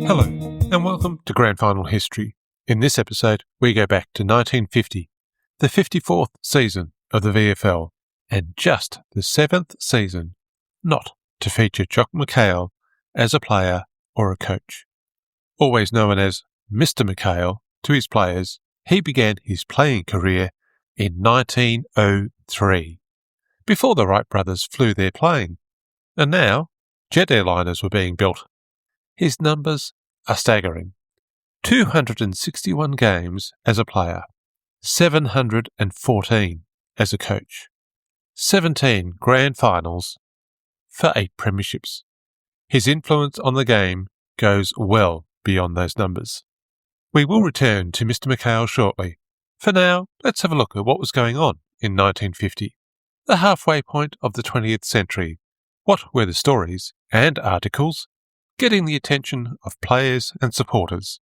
Hello, and welcome to Grand Final History. In this episode, we go back to 1950, the 54th season of the VFL, and just the 7th season not to feature Jock McHale as a player or a coach. Always known as Mr McHale to his players, he began his playing career in 1903, before the Wright brothers flew their plane, and now jet airliners were being built. His numbers are staggering. 261 games as a player, 714 as a coach, 17 grand finals for 8 premierships. His influence on the game goes well beyond those numbers. We will return to Mr McHale shortly. For now, let's have a look at what was going on in 1950, the halfway point of the 20th century. What were the stories and articles getting the attention of players and supporters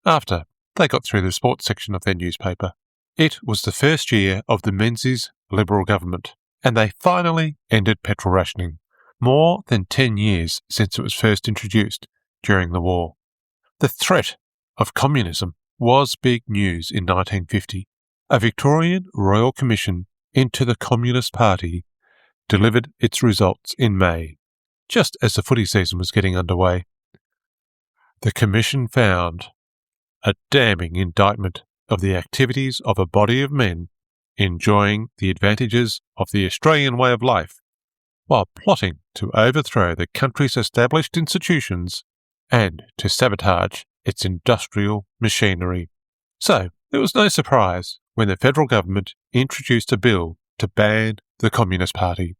after they got through the sports section of their newspaper? It was the first year of the Menzies Liberal government, and they finally ended petrol rationing, more than 10 years since it was first introduced during the war. The threat of communism was big news in 1950. A Victorian Royal Commission into the Communist Party delivered its results in May, just as the footy season was getting underway. The Commission found a damning indictment of the activities of a body of men enjoying the advantages of the Australian way of life while plotting to overthrow the country's established institutions and to sabotage its industrial machinery. So, it was no surprise when the federal government introduced a bill to ban the Communist Party.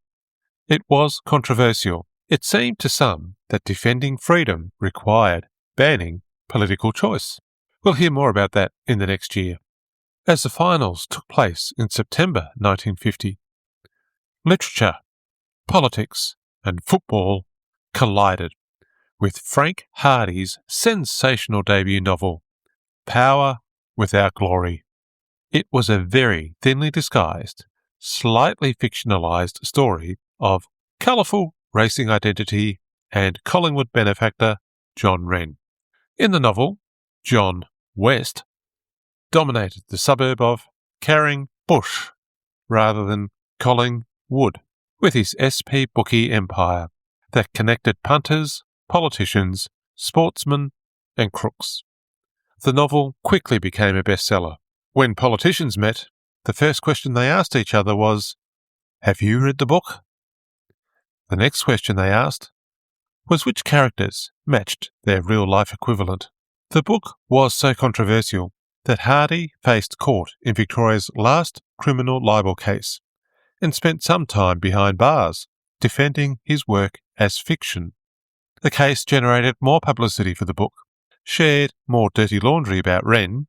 It was controversial. It seemed to some that defending freedom required banning political choice. We'll hear more about that in the next year. As the finals took place in September 1950, literature, politics, and football collided with Frank Hardy's sensational debut novel, Power Without Glory. It was a very thinly disguised, slightly fictionalised story of colourful racing identity and Collingwood benefactor John Wren. In the novel, John West dominated the suburb of Carring-Bush rather than Collingwood with his SP bookie empire that connected punters, politicians, sportsmen and crooks. The novel quickly became a bestseller. When politicians met, the first question they asked each other was, "Have you read the book?" The next question they asked was which characters matched their real-life equivalent. The book was so controversial that Hardy faced court in Victoria's last criminal libel case and spent some time behind bars defending his work as fiction. The case generated more publicity for the book, shared more dirty laundry about Wren,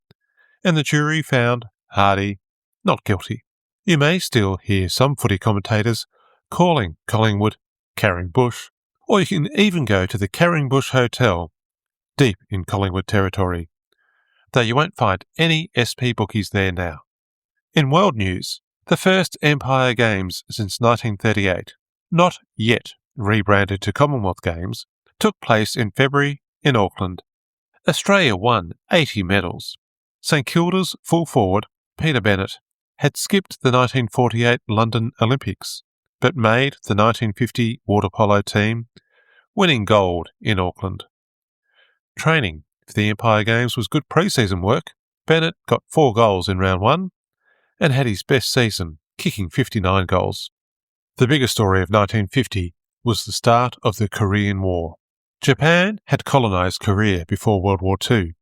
and the jury found Hardy not guilty. You may still hear some footy commentators calling Collingwood Carring-Bush, or you can even go to the Carring-Bush Hotel, deep in Collingwood territory, though you won't find any SP bookies there now. In world news, the first Empire Games since 1938, not yet rebranded to Commonwealth Games, took place in February in Auckland. Australia won 80 medals. St Kilda's full forward, Peter Bennett, had skipped the 1948 London Olympics, but made the 1950 water polo team, winning gold in Auckland. Training for the Empire Games was good pre-season work. Bennett got 4 goals in round 1 and had his best season, kicking 59 goals. The bigger story of 1950 was the start of the Korean War. Japan had colonised Korea before World War II.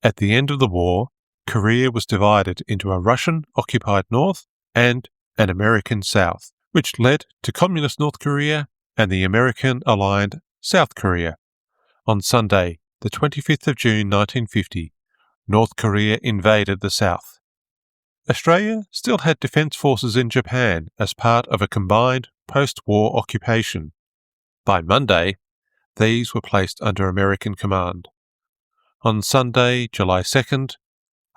At the end of the war, Korea was divided into a Russian-occupied north and an American south, which led to Communist North Korea and the American-aligned South Korea. On Sunday, the 25th of June 1950, North Korea invaded the South. Australia still had defence forces in Japan as part of a combined post-war occupation. By Monday, these were placed under American command. On Sunday, July 2nd,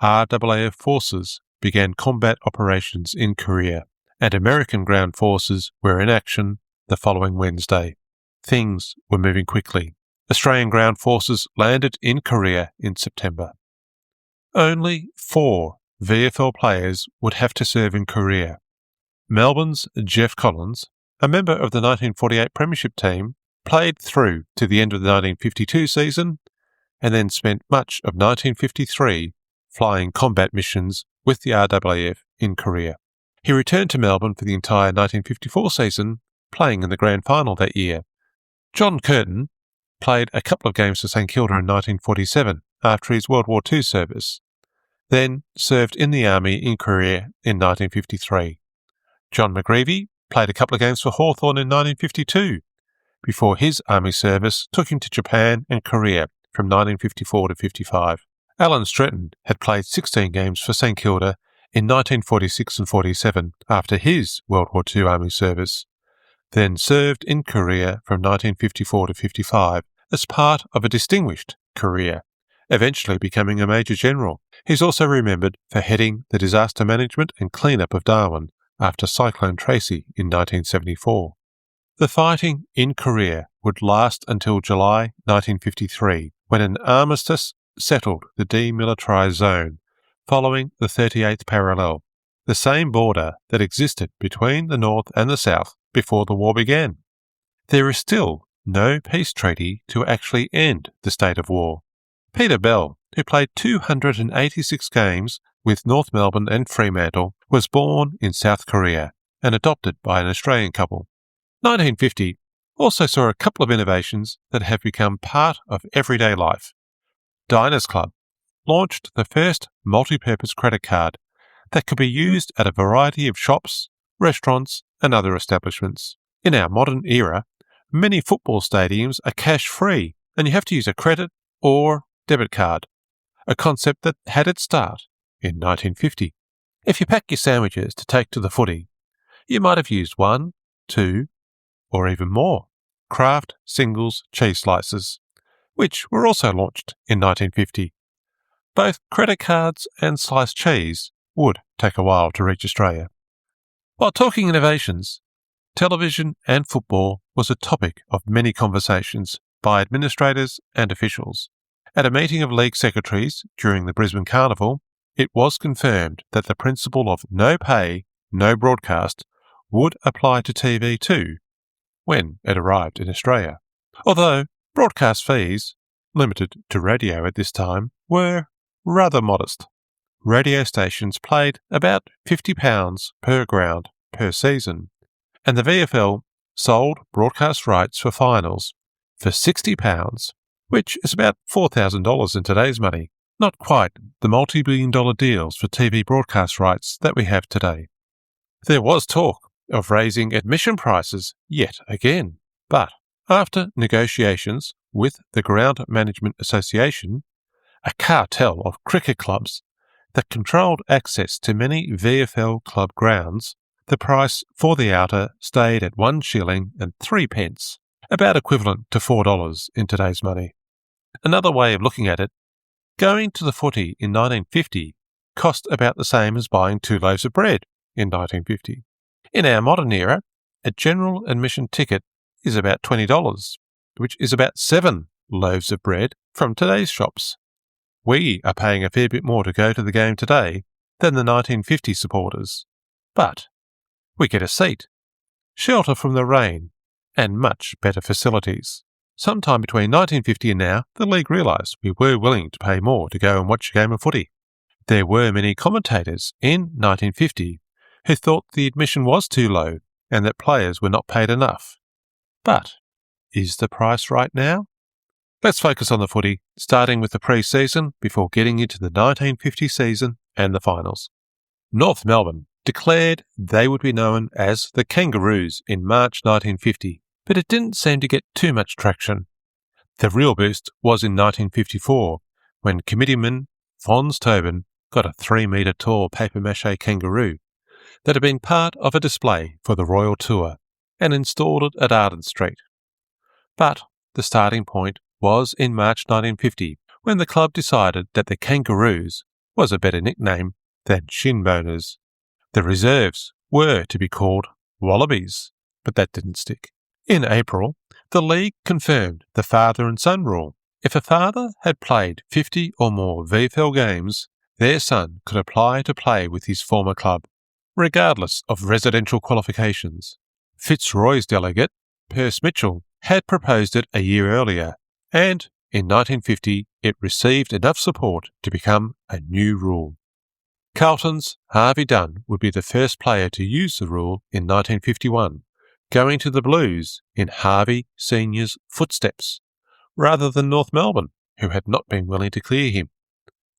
RAAF forces began combat operations in Korea, and American ground forces were in action the following Wednesday. things were moving quickly. Australian ground forces landed in Korea in September. Only 4 VFL players would have to serve in Korea. Melbourne's Jeff Collins, a member of the 1948 Premiership team, played through to the end of the 1952 season and then spent much of 1953 flying combat missions with the RAAF in Korea. He returned to Melbourne for the entire 1954 season, playing in the grand final that year. John Curtin played a couple of games for St Kilda in 1947 after his World War II service, then served in the Army in Korea in 1953. John McGreevy played a couple of games for Hawthorn in 1952, before his Army service took him to Japan and Korea from 1954 to 55. Alan Stretton had played 16 games for St Kilda in 1946 and 47 after his World War II Army service, then served in Korea from 1954 to 55 as part of a distinguished career, eventually becoming a Major General. He's also remembered for heading the disaster management and cleanup of Darwin after Cyclone Tracy in 1974. The fighting in Korea would last until July 1953, when an armistice settled the demilitarized zone following the 38th parallel, the same border that existed between the North and the South before the war began. There is still no peace treaty to actually end the state of war. Peter Bell, who played 286 games with North Melbourne and Fremantle, was born in South Korea and adopted by an Australian couple. 1950 also saw a couple of innovations that have become part of everyday life. Diners Club launched the first multi-purpose credit card that could be used at a variety of shops, restaurants and other establishments. In our modern era, many football stadiums are cash-free and you have to use a credit or debit card, a concept that had its start in 1950. If you pack your sandwiches to take to the footy, you might have used 1, 2, or even more Kraft Singles cheese slices, which were also launched in 1950. Both credit cards and sliced cheese would take a while to reach Australia. While talking innovations, television and football was a topic of many conversations by administrators and officials. At a meeting of league secretaries during the Brisbane Carnival, it was confirmed that the principle of no pay, no broadcast would apply to TV too when it arrived in Australia. Although broadcast fees, limited to radio at this time, were rather modest. Radio stations played about £50 per ground per season, and the VFL sold broadcast rights for finals for £60, which is about $4,000 in today's money. Not quite the multi-billion-dollar deals for TV broadcast rights that we have today. There was talk of raising admission prices yet again, but after negotiations with the Ground Management Association, a cartel of cricket clubs that controlled access to many VFL club grounds, the price for the outer stayed at 1 shilling and 3 pence, about equivalent to $4 in today's money. Another way of looking at it, going to the footy in 1950 cost about the same as buying 2 loaves of bread in 1950. In our modern era, a general admission ticket is about $20, which is about 7 loaves of bread from today's shops. We are paying a fair bit more to go to the game today than the 1950 supporters. But we get a seat, shelter from the rain, and much better facilities. Sometime between 1950 and now, the league realised we were willing to pay more to go and watch a game of footy. There were many commentators in 1950 who thought the admission was too low and that players were not paid enough. But is the price right now? Let's focus on the footy, starting with the pre-season before getting into the 1950 season and the finals. North Melbourne declared they would be known as the Kangaroos in March 1950, but it didn't seem to get too much traction. The real boost was in 1954, when committeeman Fons Tobin got a 3-metre tall papier-mâché kangaroo that had been part of a display for the Royal Tour and installed it at Arden Street. But the starting point was in March 1950, when the club decided that the Kangaroos was a better nickname than Shinboners. The reserves were to be called Wallabies, but that didn't stick. In April, the league confirmed the father and son rule. If a father had played 50 or more VFL games, their son could apply to play with his former club, regardless of residential qualifications. Fitzroy's delegate, Percy Mitchell, had proposed it a year earlier, and in 1950 it received enough support to become a new rule. Carlton's Harvey Dunn would be the first player to use the rule in 1951, going to the Blues in Harvey Sr.'s footsteps, rather than North Melbourne, who had not been willing to clear him.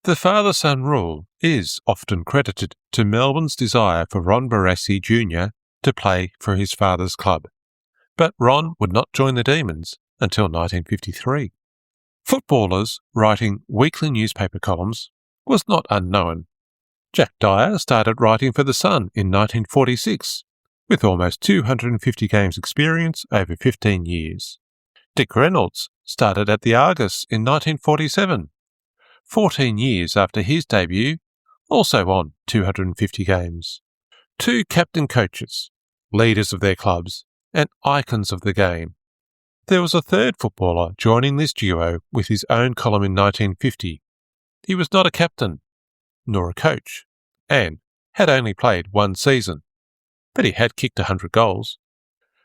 The father-son rule is often credited to Melbourne's desire for Ron Barassi Jr. to play for his father's club, but Ron would not join the Demons until 1953. Footballers writing weekly newspaper columns was not unknown. Jack Dyer started writing for The Sun in 1946, with almost 250 games experience over 15 years. Dick Reynolds started at the Argus in 1947, 14 years after his debut, also on 250 games. Two captain coaches, leaders of their clubs, and icons of the game. There was a third footballer joining this duo with his own column in 1950. He was not a captain, nor a coach, and had only played one season, but he had kicked 100 goals.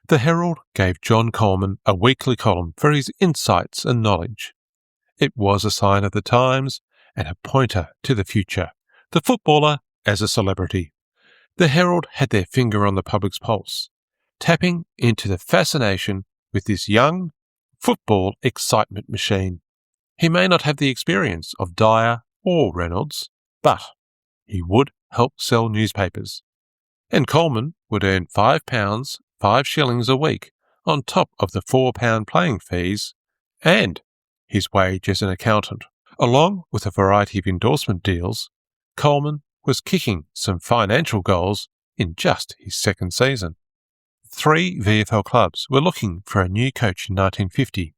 The Herald gave John Coleman a weekly column for his insights and knowledge. It was a sign of the times and a pointer to the future, the footballer as a celebrity. The Herald had their finger on the public's pulse, tapping into the fascination with this young football excitement machine. He may not have the experience of Dyer or Reynolds, but he would help sell newspapers. And Coleman would earn £5, 5 shillings a week on top of the £4 playing fees and his wage as an accountant. Along with a variety of endorsement deals, Coleman was kicking some financial goals in just his second season. 3 VFL clubs were looking for a new coach in 1950,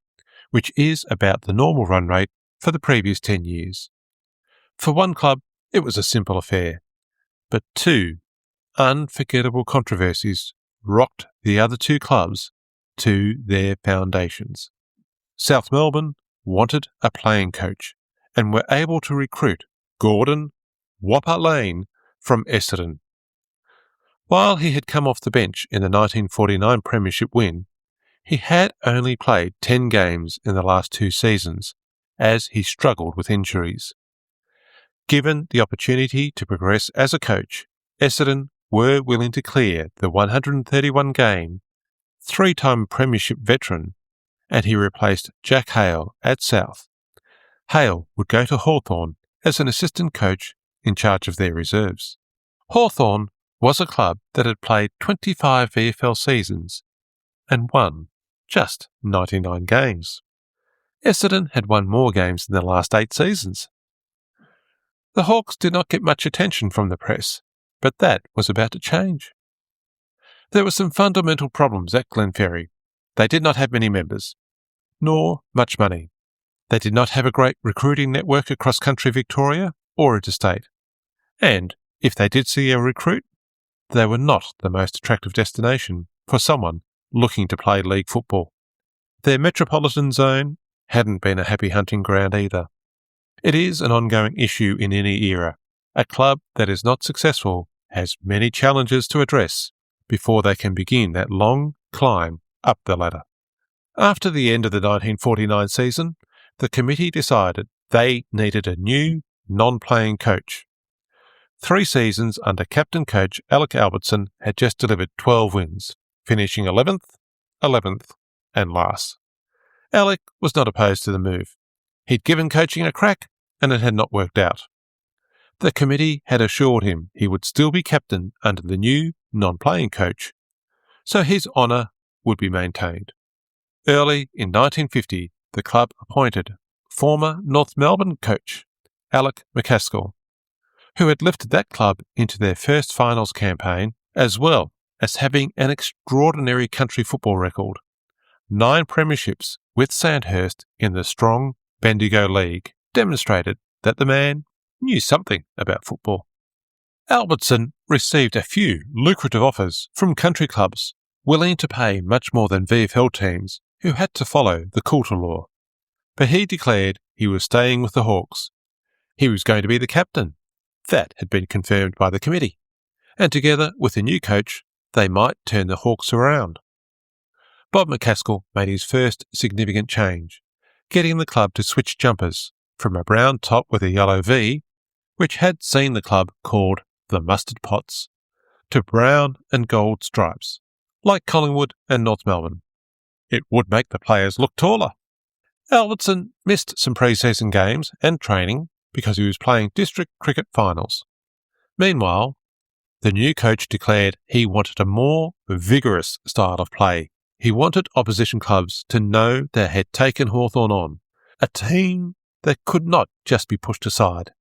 which is about the normal run rate for the previous 10 years. For one club, it was a simple affair, but 2 unforgettable controversies rocked the other 2 clubs to their foundations. South Melbourne wanted a playing coach and were able to recruit Gordon Whopper Lane from Essendon. While he had come off the bench in the 1949 Premiership win, he had only played 10 games in the last 2 seasons, as he struggled with injuries. Given the opportunity to progress as a coach, Essendon were willing to clear the 131-game, 3-time Premiership veteran, and he replaced Jack Hale at South. Hale would go to Hawthorn as an assistant coach in charge of their reserves. Hawthorn was a club that had played 25 VFL seasons and won just 99 games. Essendon had won more games in the last 8 seasons. The Hawks did not get much attention from the press, but that was about to change. There were some fundamental problems at Glenferrie. They did not have many members, nor much money. They did not have a great recruiting network across country Victoria or interstate. And if they did see a recruit, they were not the most attractive destination for someone looking to play league football. Their metropolitan zone hadn't been a happy hunting ground either. It is an ongoing issue in any era. A club that is not successful has many challenges to address before they can begin that long climb up the ladder. After the end of the 1949 season, the committee decided they needed a new, non-playing coach. 3 seasons under captain coach Alec Albertson had just delivered 12 wins, finishing 11th, 11th and last. Alec was not opposed to the move. He'd given coaching a crack and it had not worked out. The committee had assured him he would still be captain under the new, non-playing coach, so his honour would be maintained. Early in 1950, the club appointed former North Melbourne coach Alec McHale, who had lifted that club into their first finals campaign, as well as having an extraordinary country football record. 9 premierships with Sandhurst in the strong Bendigo League demonstrated that the man knew something about football. Albertson received a few lucrative offers from country clubs, willing to pay much more than VFL teams who had to follow the Coulter law. But he declared he was staying with the Hawks. He was going to be the captain. That had been confirmed by the committee. And together with the new coach, they might turn the Hawks around. Bob McHale made his first significant change, getting the club to switch jumpers from a brown top with a yellow V, which had seen the club called the Mustard Pots, to brown and gold stripes, like Collingwood and North Melbourne. It would make the players look taller. Albertson missed some pre-season games and training because he was playing district cricket finals. Meanwhile, the new coach declared he wanted a more vigorous style of play. He wanted opposition clubs to know they had taken Hawthorn on, a team that could not just be pushed aside.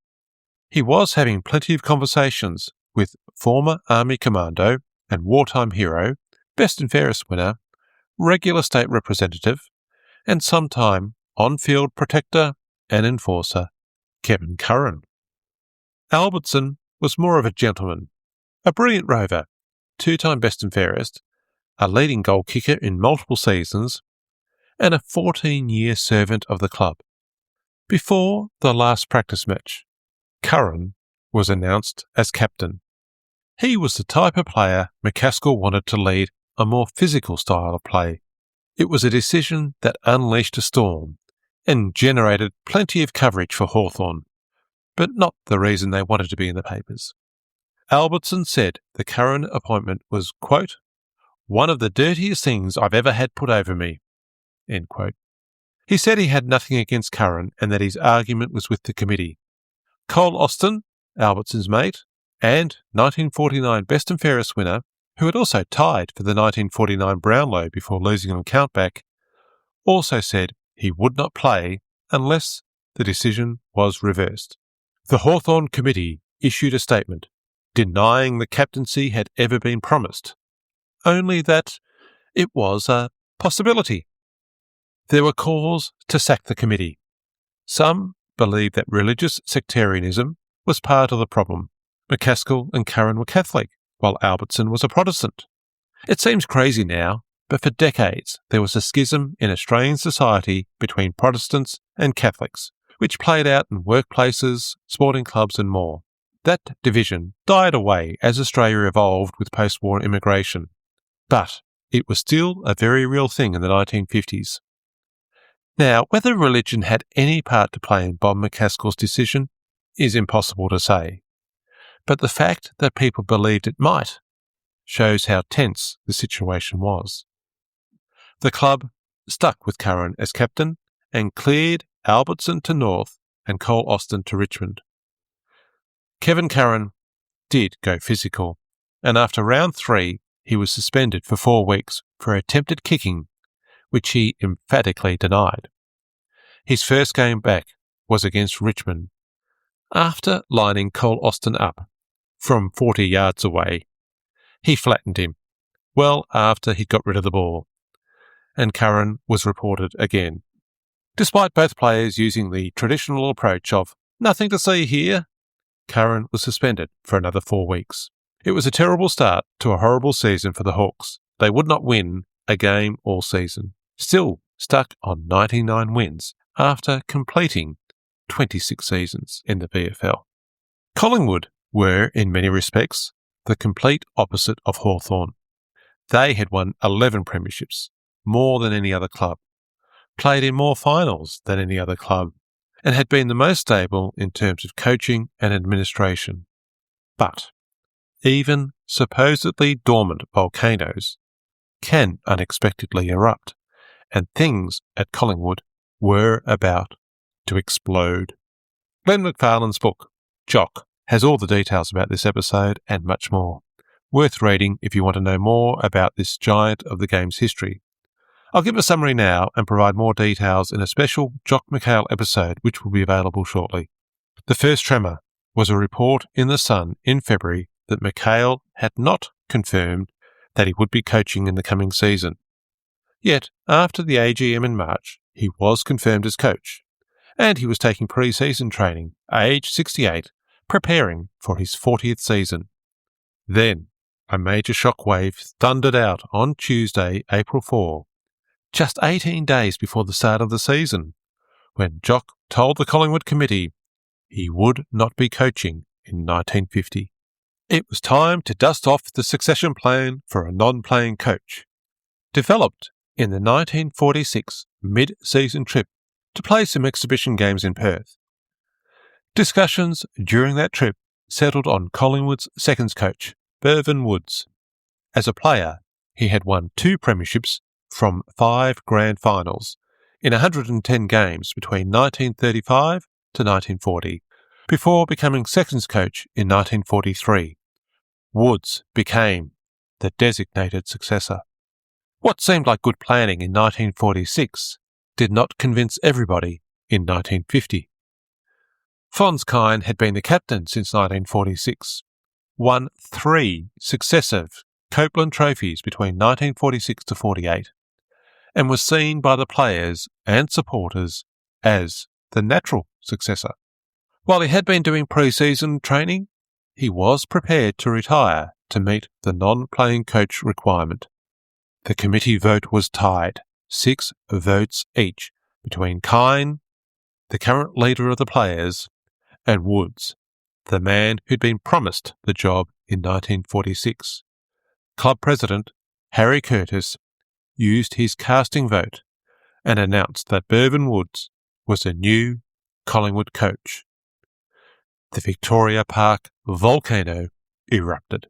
He was having plenty of conversations with former Army Commando and wartime hero, Best and Fairest winner, regular state representative, and sometime on-field protector and enforcer, Kevin Curran. Albertson was more of a gentleman, a brilliant rover, two-time Best and Fairest, a leading goal kicker in multiple seasons, and a 14-year servant of the club. Before the last practice match, Curran was announced as captain. He was the type of player McHale wanted to lead a more physical style of play. It was a decision that unleashed a storm and generated plenty of coverage for Hawthorn, but not the reason they wanted to be in the papers. Albertson said the Curran appointment was, quote, one of the dirtiest things I've ever had put over me, end quote. He said he had nothing against Curran and that his argument was with the committee. Cole Austin, Albertson's mate, and 1949 Best and Fairest winner, who had also tied for the 1949 Brownlow before losing on countback, also said he would not play unless the decision was reversed. The Hawthorn committee issued a statement denying the captaincy had ever been promised, only that it was a possibility. There were calls to sack the committee. Some believed that religious sectarianism was part of the problem. McHale and Curran were Catholic, while Albertson was a Protestant. It seems crazy now, but for decades there was a schism in Australian society between Protestants and Catholics, which played out in workplaces, sporting clubs and more. That division died away as Australia evolved with post-war immigration, but it was still a very real thing in the 1950s. Now, whether religion had any part to play in Bob McHale's decision is impossible to say, but the fact that people believed it might shows how tense the situation was. The club stuck with Curran as captain and cleared Albertson to North and Cole Austin to Richmond. Kevin Curran did go physical, and after round 3 he was suspended for 4 weeks for attempted kicking, which he emphatically denied. His first game back was against Richmond. After lining Cole Austin up from 40 yards away, he flattened him well after he got rid of the ball, and Curran was reported again. Despite both players using the traditional approach of nothing to see here, Curran was suspended for another 4 weeks. It was a terrible start to a horrible season for the Hawks. They would not win a game all season, still stuck on 99 wins after completing 26 seasons in the VFL. Collingwood were, in many respects, the complete opposite of Hawthorn. They had won 11 premierships, more than any other club, played in more finals than any other club, and had been the most stable in terms of coaching and administration. But even supposedly dormant volcanoes can unexpectedly erupt, and things at Collingwood were about to explode. Glenn McFarlane's book, Jock, has all the details about this episode and much more. Worth reading if you want to know more about this giant of the game's history. I'll give a summary now and provide more details in a special Jock McHale episode which will be available shortly. The first tremor was a report in The Sun in February that McHale had not confirmed that he would be coaching in the coming season. Yet, after the AGM in March, he was confirmed as coach, and he was taking pre-season training, age 68, preparing for his 40th season. Then, a major shockwave thundered out on Tuesday, April 4, just 18 days before the start of the season, when Jock told the Collingwood committee he would not be coaching in 1950. It was time to dust off the succession plan for a non-playing coach, developed in the 1946 mid-season trip to play some exhibition games in Perth. Discussions during that trip settled on Collingwood's seconds coach, Bevan Woods. As a player, he had won 2 premierships from 5 grand finals in 110 games between 1935 to 1940, before becoming seconds coach in 1943. Woods became the designated successor. What seemed like good planning in 1946 did not convince everybody in 1950. Fons Kine had been the captain since 1946, won 3 successive Copeland trophies between 1946 to 48, and was seen by the players and supporters as the natural successor. While he had been doing pre-season training, he was prepared to retire to meet the non-playing coach requirement. The committee vote was tied, 6 votes each, between Kine, the current leader of the players, and Woods, the man who'd been promised the job in 1946. Club president Harry Curtis used his casting vote and announced that Bevan Woods was the new Collingwood coach. The Victoria Park volcano erupted.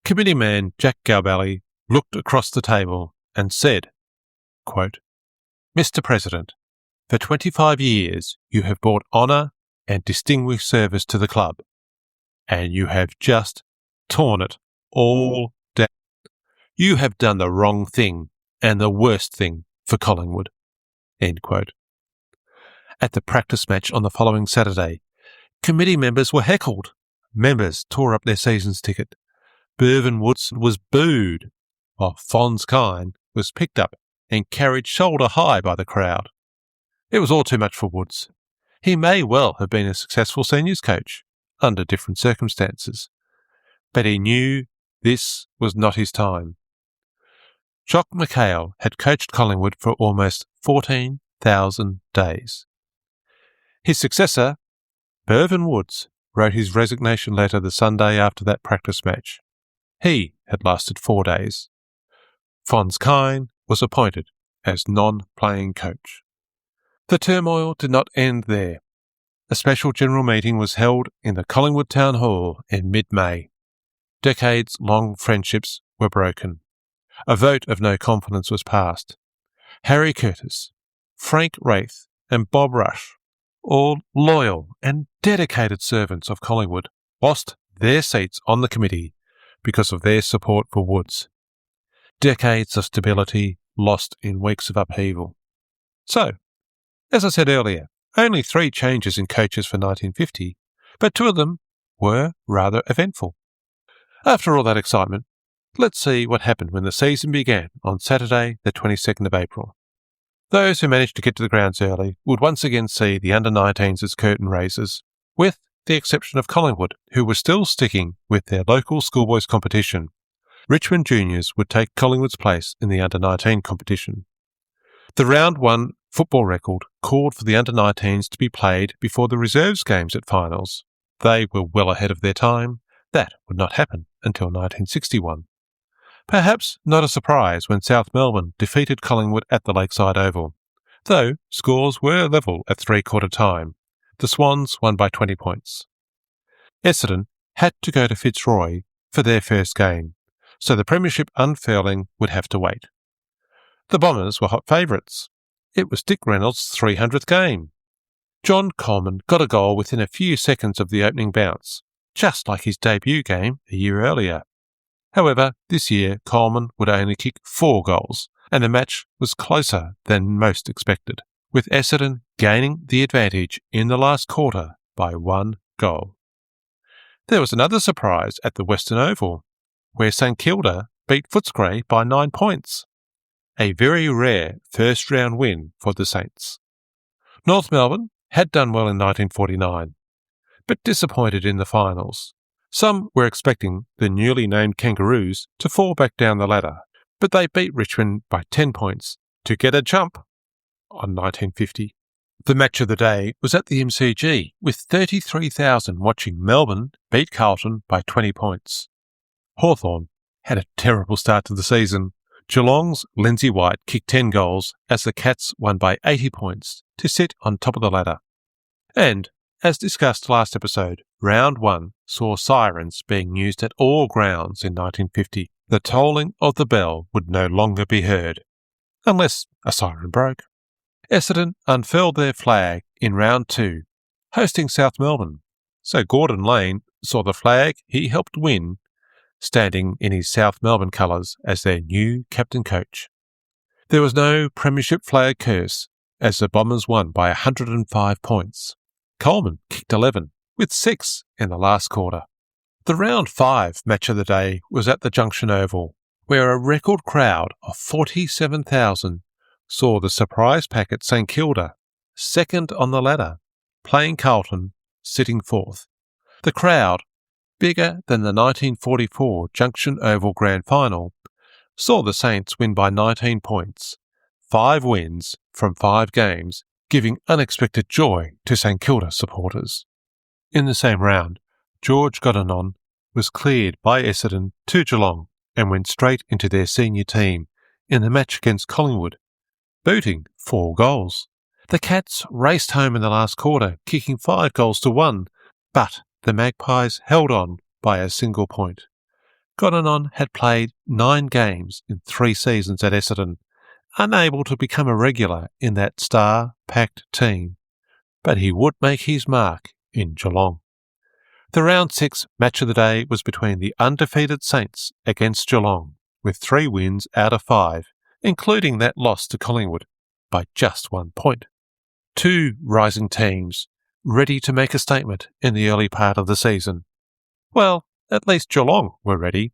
Committeeman Jack Galbally looked across the table and said, quote, "Mr. President, for 25 years you have brought honour and distinguished service to the club, and you have just torn it all down. You have done the wrong thing and the worst thing for Collingwood." End quote. At the practice match on the following Saturday, committee members were heckled. Members tore up their season's ticket. Bevan Woods was booed, while Fons Kine was picked up and carried shoulder high by the crowd. It was all too much for Woods. He may well have been a successful seniors coach, under different circumstances, but he knew this was not his time. Jock McHale had coached Collingwood for almost 14,000 days. His successor, Bevan Woods, wrote his resignation letter the Sunday after that practice match. He had lasted 4 days. Fons Kine was appointed as non-playing coach. The turmoil did not end there. A special general meeting was held in the Collingwood Town Hall in mid-May. Decades-long friendships were broken. A vote of no confidence was passed. Harry Curtis, Frank Wraith and Bob Rush, all loyal and dedicated servants of Collingwood, lost their seats on the committee because of their support for Woods. Decades of stability lost in weeks of upheaval. So, as I said earlier, only 3 changes in coaches for 1950, but 2 of them were rather eventful. After all that excitement, let's see what happened when the season began on Saturday, the 22nd of April. Those who managed to get to the grounds early would once again see the under-19s as curtain raisers, with the exception of Collingwood, who were still sticking with their local schoolboys competition. Richmond Juniors would take Collingwood's place in the under-19 competition. The Round 1 football record called for the under-19s to be played before the reserves games at finals. They were well ahead of their time. That would not happen until 1961. Perhaps not a surprise when South Melbourne defeated Collingwood at the Lakeside Oval, though scores were level at three-quarter time. The Swans won by 20 points. Essendon had to go to Fitzroy for their first game, so the premiership unfurling would have to wait. The Bombers were hot favourites. It was Dick Reynolds' 300th game. John Coleman got a goal within a few seconds of the opening bounce, just like his debut game a year earlier. However, this year Coleman would only kick 4 goals, and the match was closer than most expected, with Essendon gaining the advantage in the last quarter by 1 goal. There was another surprise at the Western Oval, where St Kilda beat Footscray by 9 points. A very rare first-round win for the Saints. North Melbourne had done well in 1949, but disappointed in the finals. Some were expecting the newly named Kangaroos to fall back down the ladder, but they beat Richmond by 10 points to get a jump on 1950. The match of the day was at the MCG, with 33,000 watching Melbourne beat Carlton by 20 points. Hawthorn had a terrible start to the season. Geelong's Lindsay White kicked 10 goals as the Cats won by 80 points to sit on top of the ladder. And, as discussed last episode, Round 1 saw sirens being used at all grounds in 1950. The tolling of the bell would no longer be heard, unless a siren broke. Essendon unfurled their flag in Round 2, hosting South Melbourne, so Gordon Lane saw the flag he helped win standing in his South Melbourne colours as their new captain coach. There was no premiership flag curse as the Bombers won by 105 points. Coleman kicked 11, with 6 in the last quarter. The Round 5 match of the day was at the Junction Oval, where a record crowd of 47,000 saw the surprise pack at St Kilda, second on the ladder, playing Carlton, sitting fourth. The crowd, bigger than the 1944 Junction Oval Grand Final, saw the Saints win by 19 points, 5 wins from 5 games, giving unexpected joy to St Kilda supporters. In the same round, George Goddenon was cleared by Essendon to Geelong and went straight into their senior team in the match against Collingwood, booting 4 goals. The Cats raced home in the last quarter, kicking 5 goals to 1, but the Magpies held on by a single point. Goddenon had played 9 games in 3 seasons at Essendon, unable to become a regular in that star-packed team, but he would make his mark in Geelong. The Round 6 match of the day was between the undefeated Saints against Geelong, with 3 wins out of 5, including that loss to Collingwood by just 1 point. 2 rising teams ready to make a statement in the early part of the season. Well, at least Geelong were ready,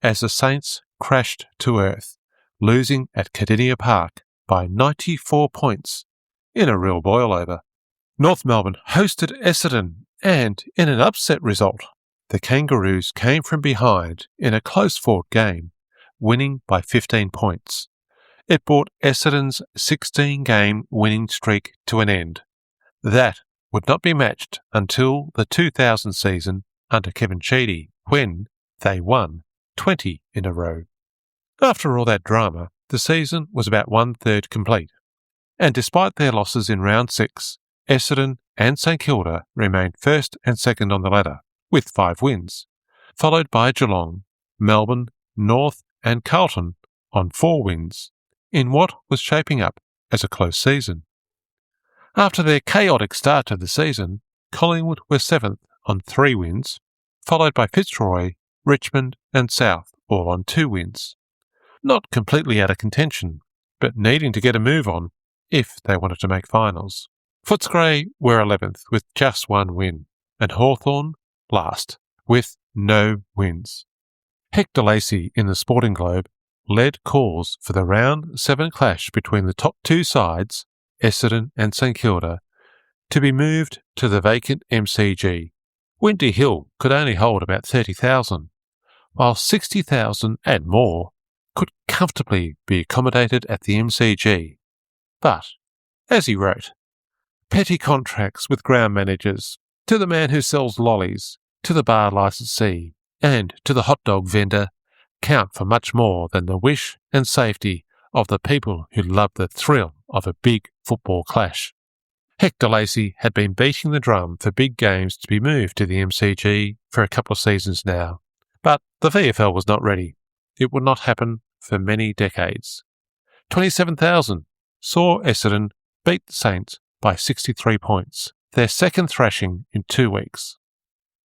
as the Saints crashed to earth, losing at Kardinia Park by 94 points in a real boil-over. North Melbourne hosted Essendon, and in an upset result, the Kangaroos came from behind in a close-fought game, winning by 15 points. It brought Essendon's 16-game winning streak to an end. That would not be matched until the 2000 season under Kevin Sheedy, when they won 20 in a row. After all that drama, the season was about 1/3 complete, and despite their losses in Round 6, Essendon and St Kilda remained first and second on the ladder, with 5 wins, followed by Geelong, Melbourne, North and Carlton on 4 wins, in what was shaping up as a close season. After their chaotic start to the season, Collingwood were 7th on 3 wins, followed by Fitzroy, Richmond and South, all on 2 wins. Not completely out of contention, but needing to get a move on if they wanted to make finals. Footscray were 11th with just 1 win, and Hawthorn last with no wins. Hector Lacey in the Sporting Globe led calls for the Round 7 clash between the top 2 sides, Essendon and St Kilda, to be moved to the vacant MCG. Windy Hill could only hold about 30,000, while 60,000 and more could comfortably be accommodated at the MCG. But, as he wrote, petty contracts with ground managers, to the man who sells lollies, to the bar licensee, and to the hot dog vendor, count for much more than the wish and safety of the people who love the thrill of a big football clash. Hector Lacey had been beating the drum for big games to be moved to the MCG for a couple of seasons now, but the VFL was not ready. It would not happen for many decades. 27,000 saw Essendon beat the Saints by 63 points, their second thrashing in 2 weeks.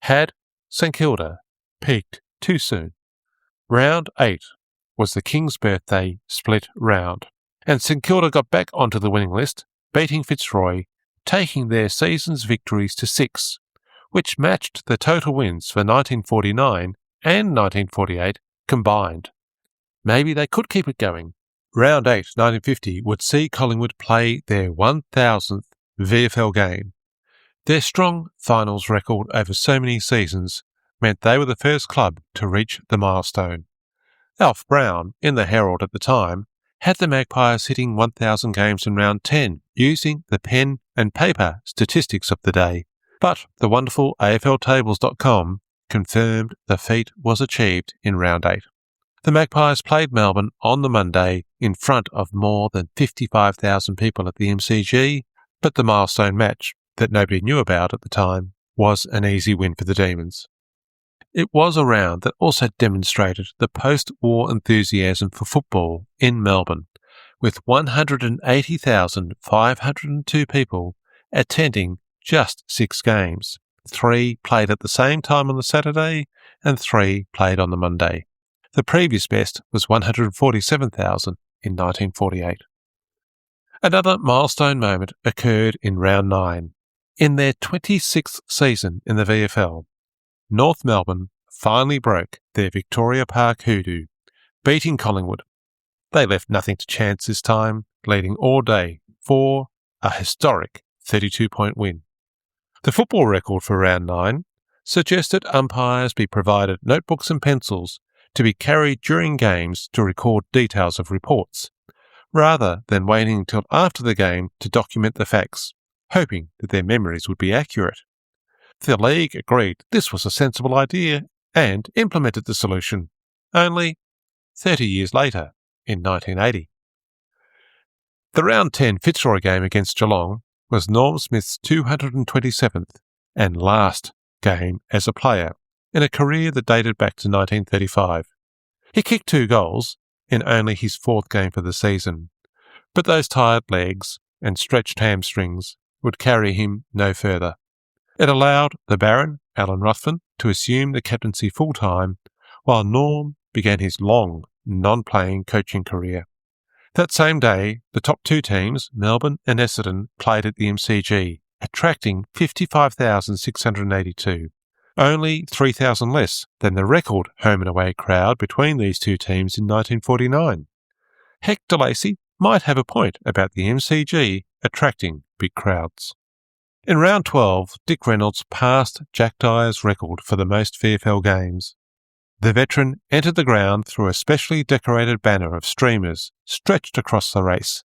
Had St Kilda peaked too soon? Round 8 was the King's Birthday split round, and St Kilda got back onto the winning list, beating Fitzroy, taking their season's victories to 6, which matched the total wins for 1949 and 1948 combined. Maybe they could keep it going. Round 8, 1950, would see Collingwood play their 1,000th VFL game. Their strong finals record over so many seasons meant they were the first club to reach the milestone. Alf Brown, in the Herald at the time, had the Magpies hitting 1,000 games in round 10 using the pen and paper statistics of the day. But the wonderful AFLtables.com confirmed the feat was achieved in round 8. The Magpies played Melbourne on the Monday in front of more than 55,000 people at the MCG, but the milestone match that nobody knew about at the time was an easy win for the Demons. It was a round that also demonstrated the post-war enthusiasm for football in Melbourne, with 180,502 people attending just 6 games, 3 played at the same time on the Saturday and 3 played on the Monday. The previous best was 147,000 in 1948. Another milestone moment occurred in round 9. In their 26th season in the VFL, North Melbourne finally broke their Victoria Park hoodoo, beating Collingwood. They left nothing to chance this time, leading all day for a historic 32-point win. The football record for round 9 suggested umpires be provided notebooks and pencils to be carried during games to record details of reports, rather than waiting until after the game to document the facts, hoping that their memories would be accurate. The league agreed this was a sensible idea and implemented the solution, only 30 years later, in 1980. The round 10 Fitzroy game against Geelong was Norm Smith's 227th and last game as a player in a career that dated back to 1935. He kicked 2 goals in only his 4th game for the season, but those tired legs and stretched hamstrings would carry him no further. It allowed the Baron, Alan Ruthven, to assume the captaincy full-time, while Norm began his long, non-playing coaching career. That same day, the top 2 teams, Melbourne and Essendon, played at the MCG, attracting 55,682, only 3,000 less than the record home and away crowd between these 2 teams in 1949. Heck, de Lacy might have a point about the MCG attracting big crowds. In round 12, Dick Reynolds passed Jack Dyer's record for the most VFL games. The veteran entered the ground through a specially decorated banner of streamers stretched across the race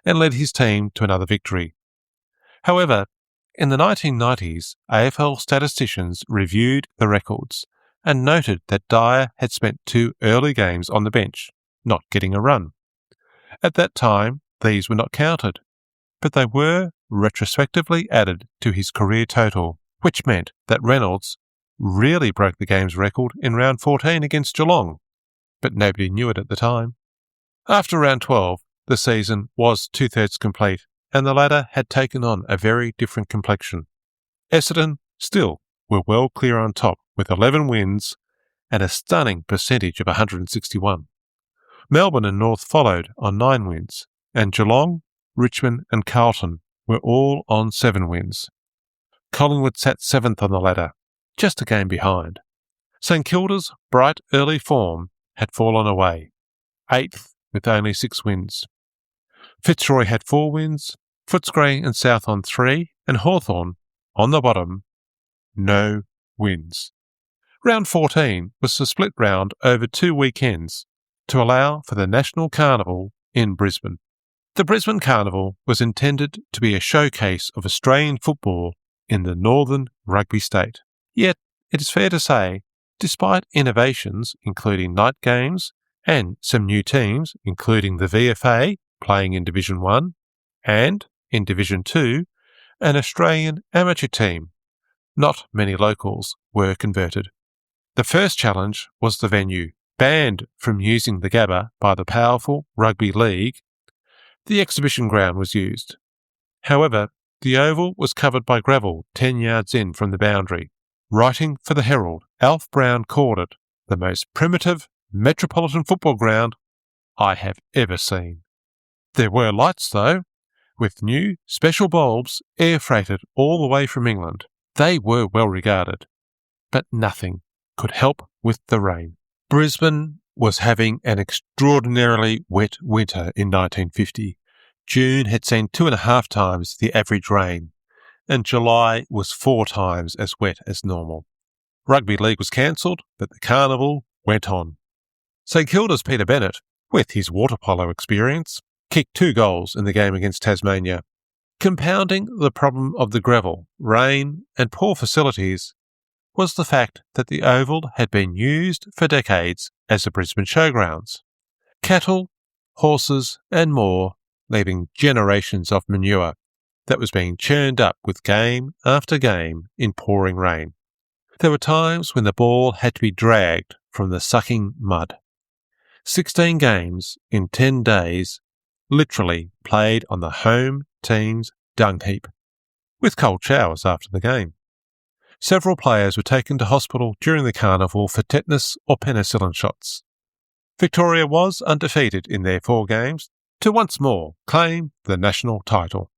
and led his team to another victory. However, in the 1990s, AFL statisticians reviewed the records and noted that Dyer had spent 2 early games on the bench, not getting a run. At that time, these were not counted, but they were retrospectively added to his career total, which meant that Reynolds really broke the game's record in round 14 against Geelong, but nobody knew it at the time. After round 12, the season was 2/3 complete, and the ladder had taken on a very different complexion. Essendon still were well clear on top with 11 wins and a stunning percentage of 161. Melbourne and North followed on 9 wins, and Geelong, Richmond and Carlton were all on 7 wins. Collingwood sat 7th on the ladder, just a game behind. St Kilda's bright early form had fallen away, 8th with only 6 wins. Fitzroy had 4 wins, Footscray and South on 3, and Hawthorn, on the bottom, no wins. Round 14 was a split round over 2 weekends to allow for the National Carnival in Brisbane. The Brisbane Carnival was intended to be a showcase of Australian football in the northern rugby state. Yet, it is fair to say, despite innovations including night games and some new teams, including the VFA playing in Division 1 and, in Division 2, an Australian amateur team, not many locals were converted. The first challenge was the venue. Banned from using the Gabba by the powerful Rugby League, the exhibition ground was used. However, the oval was covered by gravel 10 yards in from the boundary. Writing for the Herald, Alf Brown called it the most primitive metropolitan football ground I have ever seen. There were lights, though, with new special bulbs air-freighted all the way from England. They were well regarded, but nothing could help with the rain. Brisbane was having an extraordinarily wet winter in 1950. June had seen 2.5 times the average rain, and July was 4 times as wet as normal. Rugby league was cancelled, but the carnival went on. St Kilda's Peter Bennett, with his water polo experience, kicked 2 goals in the game against Tasmania. Compounding the problem of the gravel, rain and poor facilities was the fact that the oval had been used for decades as a Brisbane showgrounds. Cattle, horses and more, leaving generations of manure that was being churned up with game after game in pouring rain. There were times when the ball had to be dragged from the sucking mud. 16 games in 10 days, literally played on the home team's dung heap, with cold showers after the game. Several players were taken to hospital during the carnival for tetanus or penicillin shots. Victoria was undefeated in their 4 games to once more claim the national title.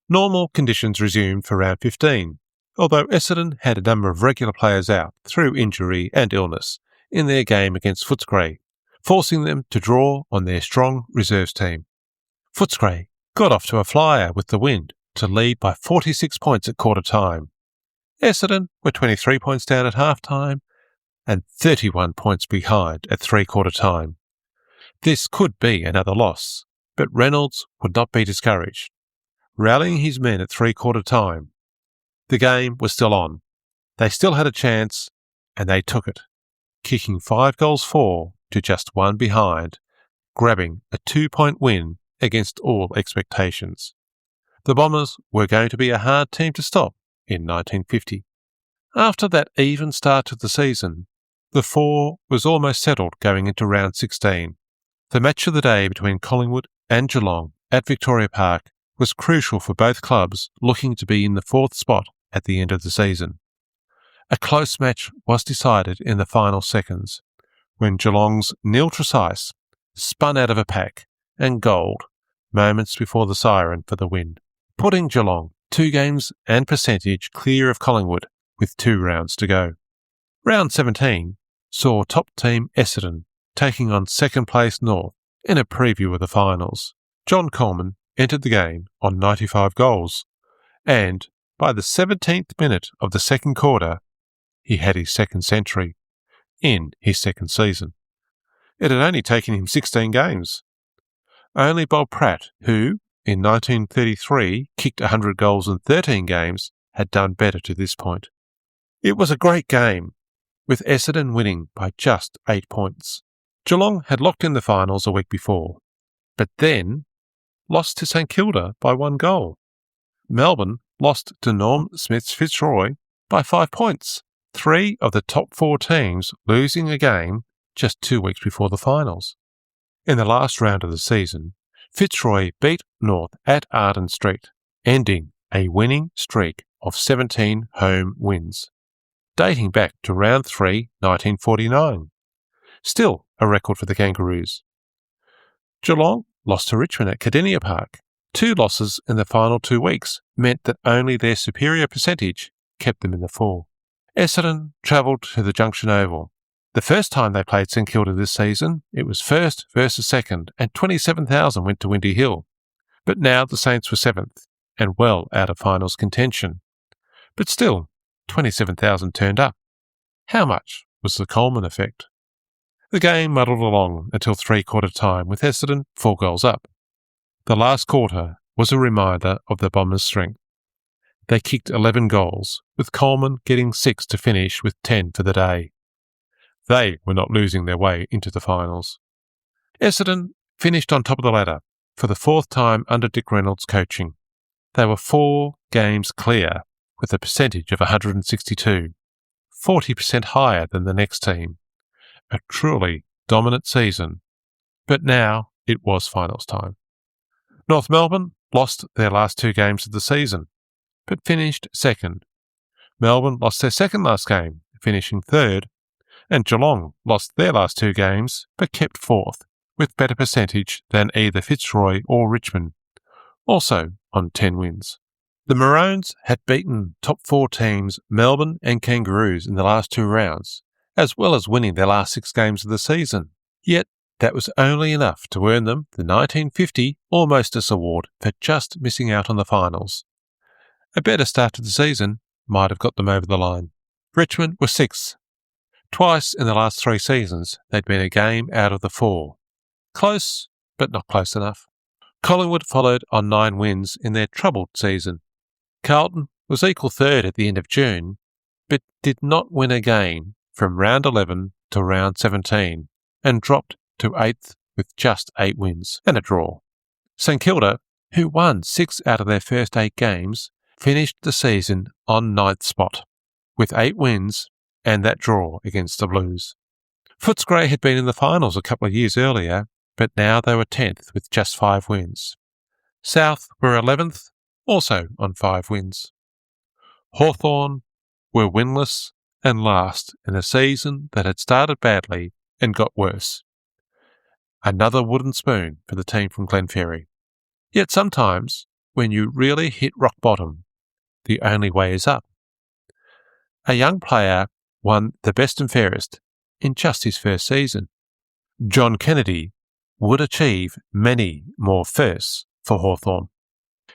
Normal conditions resumed for round 15, although Essendon had a number of regular players out through injury and illness in their game against Footscray, forcing them to draw on their strong reserves team. Footscray got off to a flyer with the wind to lead by 46 points at quarter time. Essendon were 23 points down at half time and 31 points behind at three-quarter time. This could be another loss, but Reynolds would not be discouraged. Rallying his men at three-quarter time, the game was still on. They still had a chance, and they took it, kicking 5 goals for to just 1 behind, grabbing a 2-point win against all expectations. The Bombers were going to be a hard team to stop in 1950. After that even start to the season, the 4 was almost settled going into round 16. The match of the day between Collingwood and Geelong at Victoria Park was crucial for both clubs looking to be in the 4th spot at the end of the season. A close match was decided in the final seconds when Geelong's Neil Tresice spun out of a pack and goaled moments before the siren for the win, putting Geelong 2 games and percentage clear of Collingwood with 2 rounds to go. Round 17 saw top team Essendon taking on second place North in a preview of the finals. John Coleman entered the game on 95 goals, and by the 17th minute of the second quarter, he had his second century in his second season. It had only taken him 16 games. Only Bob Pratt, who, in 1933, kicked 100 goals in 13 games, had done better to this point. It was a great game, with Essendon winning by just 8 points. Geelong had locked in the finals a week before, but then lost to St Kilda by 1 goal. Melbourne lost to Norm Smith's Fitzroy by 5 points, 3 of the top 4 teams losing a game just 2 weeks before the finals. In the last round of the season, Fitzroy beat North at Arden Street, ending a winning streak of 17 home wins, dating back to round 3, 1949. Still a record for the Kangaroos. Geelong lost to Richmond at Cardinia Park. 2 losses in the final 2 weeks meant that only their superior percentage kept them in the 4. Essendon travelled to the Junction Oval. The first time they played St Kilda this season, it was first versus second, and 27,000 went to Windy Hill. But now the Saints were 7th, and well out of finals contention. But still, 27,000 turned up. How much was the Coleman effect? The game muddled along until three-quarter time with Essendon 4 goals up. The last quarter was a reminder of the Bombers' strength. They kicked 11 goals, with Coleman getting 6 to finish with 10 for the day. They were not losing their way into the finals. Essendon finished on top of the ladder for the 4th time under Dick Reynolds' coaching. They were 4 games clear with a percentage of 162, 40% higher than the next team. A truly dominant season. But now it was finals time. North Melbourne lost their last 2 games of the season, but finished second. Melbourne lost their second last game, finishing third, and Geelong lost their last 2 games, but kept 4th, with better percentage than either Fitzroy or Richmond, also on 10 wins. The Maroons had beaten top 4 teams Melbourne and Kangaroos in the last 2 rounds, as well as winning their last 6 games of the season. Yet that was only enough to earn them the 1950 Almostess Award for just missing out on the finals. A better start to the season might have got them over the line. Richmond were 6th. Twice in the last 3 seasons, they'd been a game out of the 4. Close, but not close enough. Collingwood followed on 9 wins in their troubled season. Carlton was equal 3rd at the end of June, but did not win a game from round 11 to round 17 and dropped to 8th with just 8 wins and a draw. St Kilda, who won 6 out of their first 8 games, finished the season on 9th spot with 8 wins and that draw against the Blues. Footscray had been in the finals a couple of years earlier, but now they were 10th with just 5 wins. South were 11th, also on 5 wins. Hawthorn were winless and last in a season that had started badly and got worse. Another wooden spoon for the team from Glenferrie. Yet sometimes, when you really hit rock bottom, the only way is up. A young player won the best and fairest in just his first season. John Kennedy would achieve many more firsts for Hawthorn.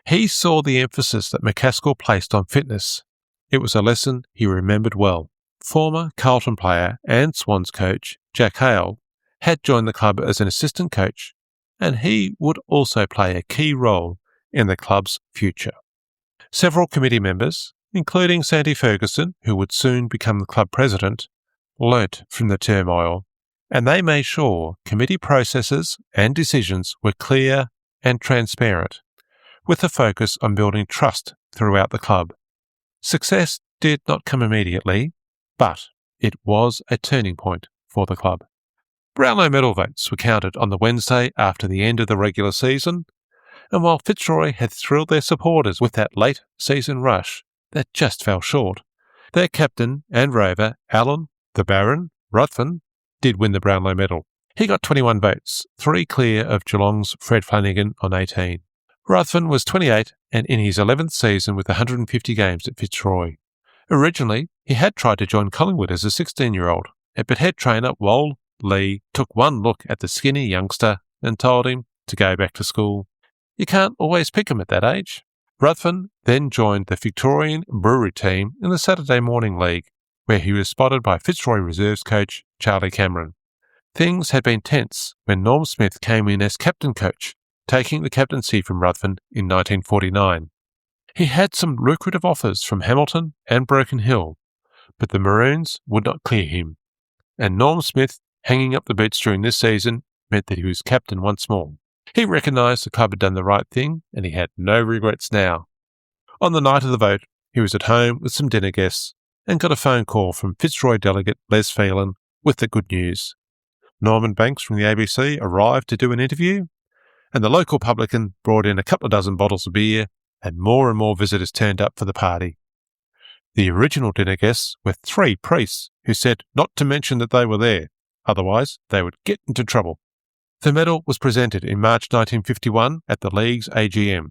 He saw the emphasis that McCaskill placed on fitness. It was a lesson he remembered well. Former Carlton player and Swans coach Jock McHale had joined the club as an assistant coach, and he would also play a key role in the club's future. Several committee members, including Sandy Ferguson, who would soon become the club president, learnt from the turmoil, and they made sure committee processes and decisions were clear and transparent, with a focus on building trust throughout the club. Success did not come immediately, but it was a turning point for the club. Brownlow medal votes were counted on the Wednesday after the end of the regular season, and while Fitzroy had thrilled their supporters with that late season rush that just fell short, their captain and rover, Alan the Baron Ruthven, did win the Brownlow medal. He got 21 votes, 3 clear of Geelong's Fred Flanagan on 18. Ruthven was 28 and in his 11th season with 150 games at Fitzroy. Originally, he had tried to join Collingwood as a 16-year-old, but head trainer Wal Lee took one look at the skinny youngster and told him to go back to school. You can't always pick him at that age. Ruthven then joined the Victorian Brewery team in the Saturday Morning League, where he was spotted by Fitzroy Reserves coach Charlie Cameron. Things had been tense when Norm Smith came in as captain coach, taking the captaincy from Ruthven in 1949. He had some lucrative offers from Hamilton and Broken Hill, but the Maroons would not clear him, and Norm Smith hanging up the boots during this season meant that he was captain once more. He recognised the club had done the right thing, and he had no regrets now. On the night of the vote, he was at home with some dinner guests and got a phone call from Fitzroy delegate Les Phelan with the good news. Norman Banks from the ABC arrived to do an interview, and the local publican brought in a couple of dozen bottles of beer, and more visitors turned up for the party. The original dinner guests were 3 priests who said not to mention that they were there, otherwise they would get into trouble. The medal was presented in March 1951 at the League's AGM.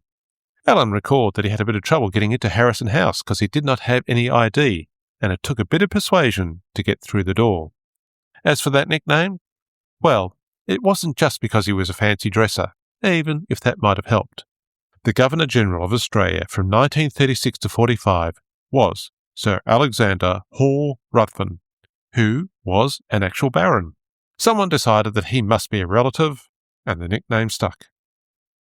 Alan recalled that he had a bit of trouble getting into Harrison House because he did not have any ID, and it took a bit of persuasion to get through the door. As for that nickname, well, it wasn't just because he was a fancy dresser, even if that might have helped. The Governor-General of Australia from 1936 to 45 was Sir Alexander Hall Ruthven, who was an actual baron. Someone decided that he must be a relative, and the nickname stuck.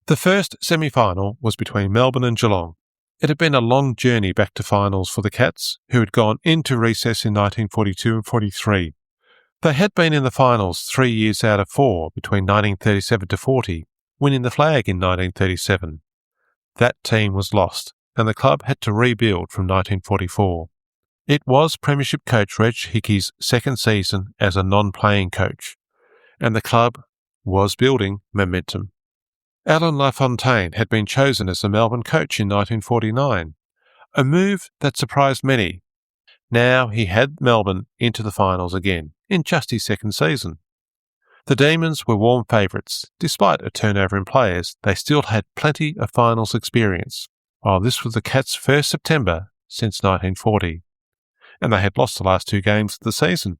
The first semi-final was between Melbourne and Geelong. It had been a long journey back to finals for the Cats, who had gone into recess in 1942 and 43. They had been in the finals 3 years out of 4 between 1937 to 40, winning the flag in 1937. That team was lost, and the club had to rebuild from 1944. It was Premiership coach Reg Hickey's second season as a non-playing coach, and the club was building momentum. Alan LaFontaine had been chosen as the Melbourne coach in 1949, a move that surprised many. Now he had Melbourne into the finals again in just his second season. The Demons were warm favourites. Despite a turnover in players, they still had plenty of finals experience, while this was the Cats' first September since 1940. And they had lost the last 2 games of the season.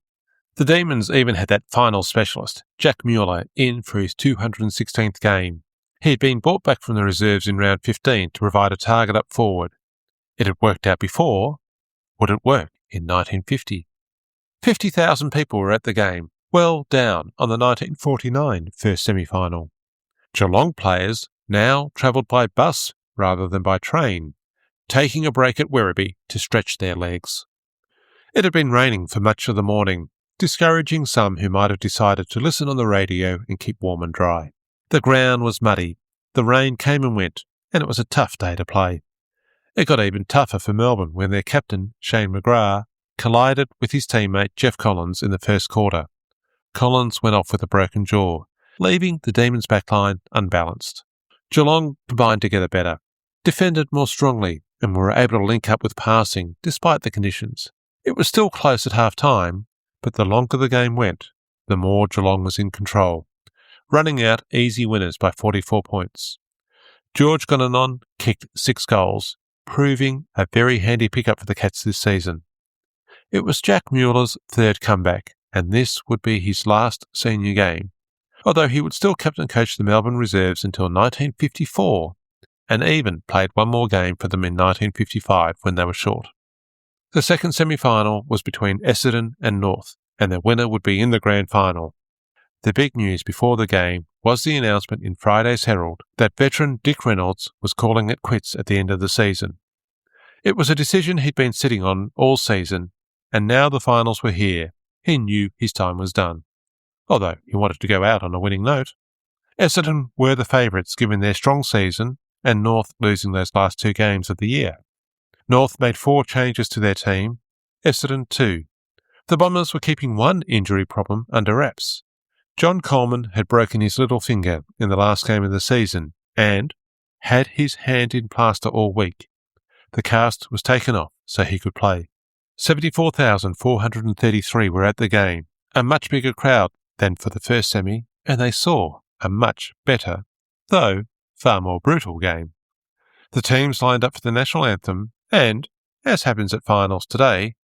The Demons even had that final specialist, Jack Mueller, in for his 216th game. He had been brought back from the reserves in round 15 to provide a target up forward. It had worked out before. Would it work in 1950. 50,000 people were at the game, well down on the 1949 first semi-final. Geelong players now travelled by bus rather than by train, taking a break at Werribee to stretch their legs. It had been raining for much of the morning, discouraging some who might have decided to listen on the radio and keep warm and dry. The ground was muddy, the rain came and went, and it was a tough day to play. It got even tougher for Melbourne when their captain, Shane McGrath, collided with his teammate Jeff Collins in the first quarter. Collins went off with a broken jaw, leaving the Demons' backline unbalanced. Geelong combined together better, defended more strongly, and were able to link up with passing despite the conditions. It was still close at half-time, but the longer the game went, the more Geelong was in control, running out easy winners by 44 points. George Gonnanon kicked 6 goals, proving a very handy pickup for the Cats this season. It was Jack Mueller's third comeback, and this would be his last senior game, although he would still captain coach the Melbourne Reserves until 1954, and even played one more game for them in 1955 when they were short. The second semi-final was between Essendon and North, and the winner would be in the grand final. The big news before the game was the announcement in Friday's Herald that veteran Dick Reynolds was calling it quits at the end of the season. It was a decision he'd been sitting on all season, and now the finals were here. He knew his time was done, although he wanted to go out on a winning note. Essendon were the favourites given their strong season and North losing those last 2 games of the year. North made 4 changes to their team, Essendon 2. The Bombers were keeping one injury problem under wraps. John Coleman had broken his little finger in the last game of the season and had his hand in plaster all week. The cast was taken off so he could play. 74,433 were at the game, a much bigger crowd than for the first semi, and they saw a much better, though far more brutal game. The teams lined up for the national anthem, and, as happens at finals today,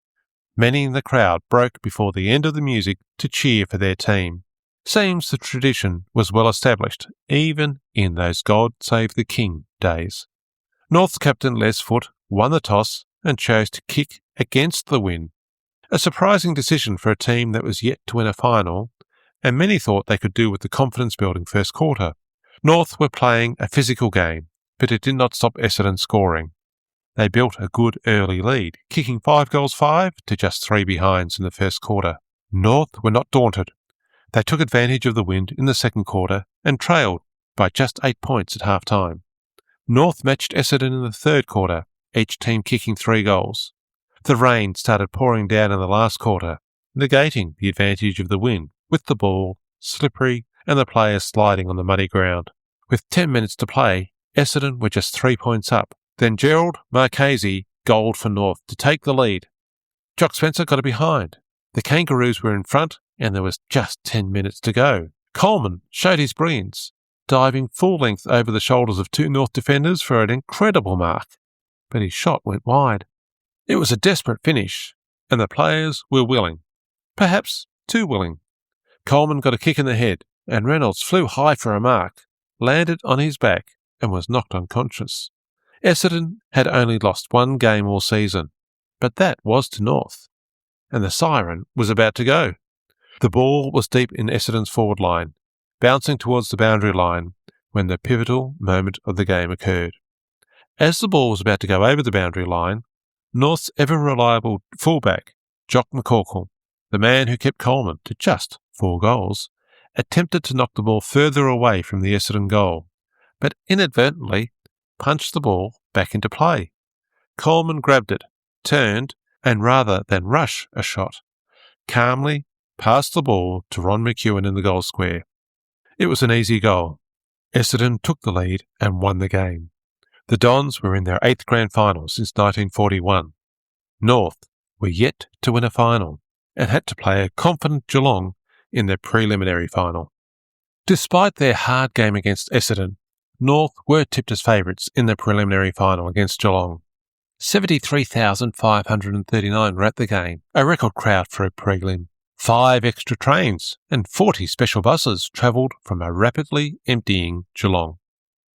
many in the crowd broke before the end of the music to cheer for their team. Seems the tradition was well established, even in those God Save the King days. North's captain Les Foote won the toss and chose to kick against the wind. A surprising decision for a team that was yet to win a final, and many thought they could do with the confidence-building first quarter. North were playing a physical game, but it did not stop Essendon scoring. They built a good early lead, kicking 5 goals 5 to just 3 behinds in the first quarter. North were not daunted. They took advantage of the wind in the second quarter and trailed by just 8 points at half-time. North matched Essendon in the third quarter, each team kicking 3 goals. The rain started pouring down in the last quarter, negating the advantage of the wind, with the ball slippery and the players sliding on the muddy ground. With 10 minutes to play, Essendon were just 3 points up. Then Gerald Marchese goaled for North to take the lead. Jock Spencer got it behind. The Kangaroos were in front, and there was just 10 minutes to go. Coleman showed his brilliance, diving full length over the shoulders of 2 North defenders for an incredible mark, but his shot went wide. It was a desperate finish, and the players were willing, perhaps too willing. Coleman got a kick in the head, and Reynolds flew high for a mark, landed on his back, and was knocked unconscious. Essendon had only lost 1 game all season, but that was to North, and the siren was about to go. The ball was deep in Essendon's forward line, bouncing towards the boundary line when the pivotal moment of the game occurred. As the ball was about to go over the boundary line, North's ever-reliable fullback, Jock McHale, the man who kept Coleman to just 4 goals, attempted to knock the ball further away from the Essendon goal, but inadvertently punched the ball back into play. Coleman grabbed it, turned, and rather than rush a shot, calmly passed the ball to Ron McEwen in the goal square. It was an easy goal. Essendon took the lead and won the game. The Dons were in their 8th grand final since 1941. North were yet to win a final and had to play a confident Geelong in their preliminary final. Despite their hard game against Essendon, North were tipped as favourites in the preliminary final against Geelong. 73,539 were at the game, a record crowd for a prelim. 5 extra trains and 40 special buses travelled from a rapidly emptying Geelong.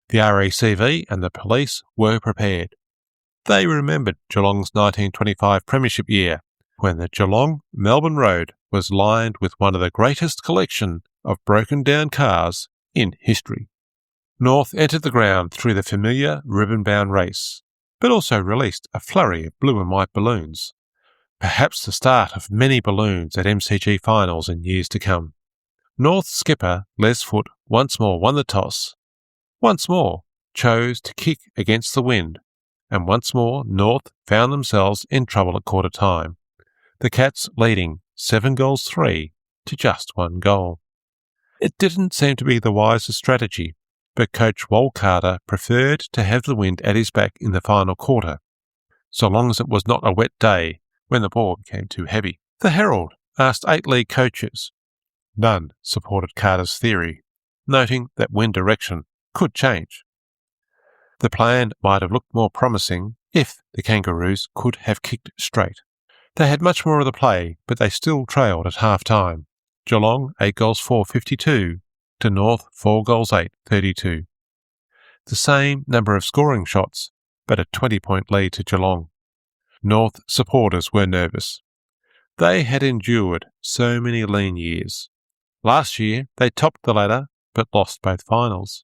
The RACV and the police were prepared. They remembered Geelong's 1925 premiership year when the Geelong-Melbourne Road was lined with one of the greatest collection of broken-down cars in history. North entered the ground through the familiar ribbon-bound race, but also released a flurry of blue and white balloons, perhaps the start of many balloons at MCG finals in years to come. North skipper Les Foote once more won the toss, once more chose to kick against the wind, and once more North found themselves in trouble at quarter time, the Cats leading 7-3 to just 1 goal. It didn't seem to be the wisest strategy, but coach Wal Carter preferred to have the wind at his back in the final quarter, so long as it was not a wet day when the ball became too heavy. The Herald asked 8 league coaches. None supported Carter's theory, noting that wind direction could change. The plan might have looked more promising if the Kangaroos could have kicked straight. They had much more of the play, but they still trailed at half-time. Geelong 8-4 52 to North 4-8 32. The same number of scoring shots, but a 20-point lead to Geelong. North supporters were nervous. They had endured so many lean years. Last year, they topped the ladder, but lost both finals.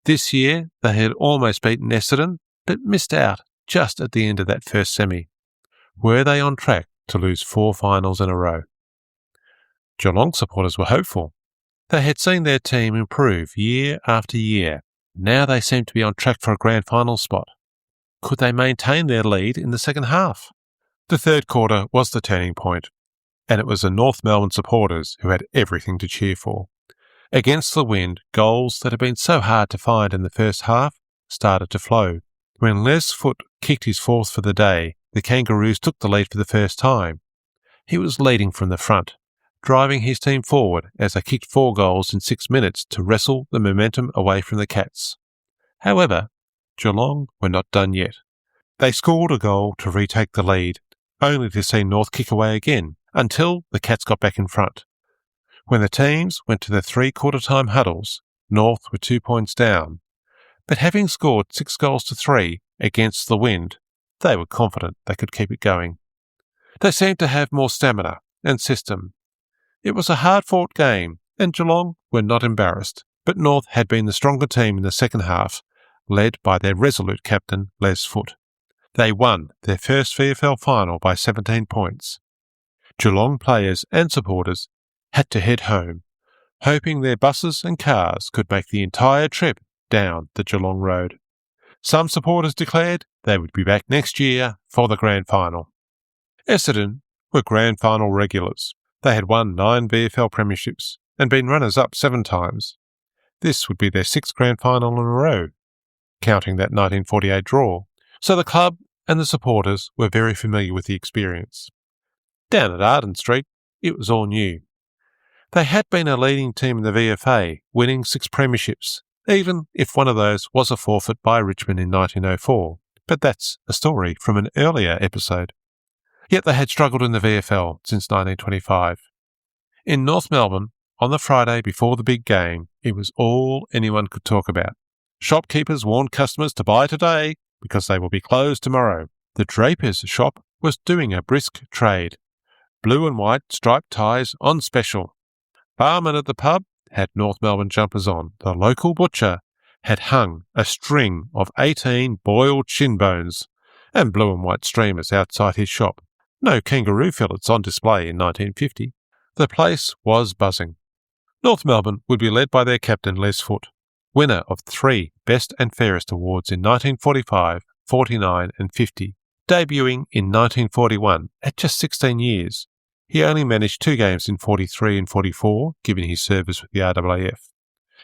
This year, they had almost beaten Essendon, but missed out just at the end of that first semi. Were they on track to lose 4 finals in a row? Geelong supporters were hopeful. They had seen their team improve year after year. Now they seemed to be on track for a grand final spot. Could they maintain their lead in the second half? The third quarter was the turning point, and it was the North Melbourne supporters who had everything to cheer for. Against the wind, goals that had been so hard to find in the first half started to flow. When Les Foote kicked his 4th for the day, the Kangaroos took the lead for the first time. He was leading from the front, driving his team forward as they kicked 4 goals in 6 minutes to wrestle the momentum away from the Cats. However, Geelong were not done yet. They scored a goal to retake the lead, only to see North kick away again, until the Cats got back in front. When the teams went to the 3-quarter-time huddles, North were 2 points down, but having scored 6-3 against the wind, they were confident they could keep it going. They seemed to have more stamina and system. It was a hard-fought game, and Geelong were not embarrassed, but North had been the stronger team in the second half, led by their resolute captain, Les Foote. They won their first VFL final by 17 points. Geelong players and supporters had to head home, hoping their buses and cars could make the entire trip down the Geelong Road. Some supporters declared they would be back next year for the grand final. Essendon were grand final regulars. They had won 9 VFL premierships and been runners-up 7 times. This would be their 6th grand final in a row, counting that 1948 draw, so the club and the supporters were very familiar with the experience. Down at Arden Street, it was all new. They had been a leading team in the VFA, winning 6 premierships, even if one of those was a forfeit by Richmond in 1904, but that's a story from an earlier episode. Yet they had struggled in the VFL since 1925. In North Melbourne, on the Friday before the big game, it was all anyone could talk about. Shopkeepers warned customers to buy today because they will be closed tomorrow. The draper's shop was doing a brisk trade. Blue and white striped ties on special. Barman at the pub had North Melbourne jumpers on. The local butcher had hung a string of 18 boiled shin bones and blue and white streamers outside his shop. No kangaroo fillets on display in 1950. The place was buzzing. North Melbourne would be led by their captain Les Foote, winner of 3 Best and Fairest awards in 1945, 49 and 50. Debuting in 1941 at just 16 years, he only managed 2 games in 43 and 44, given his service with the RAAF.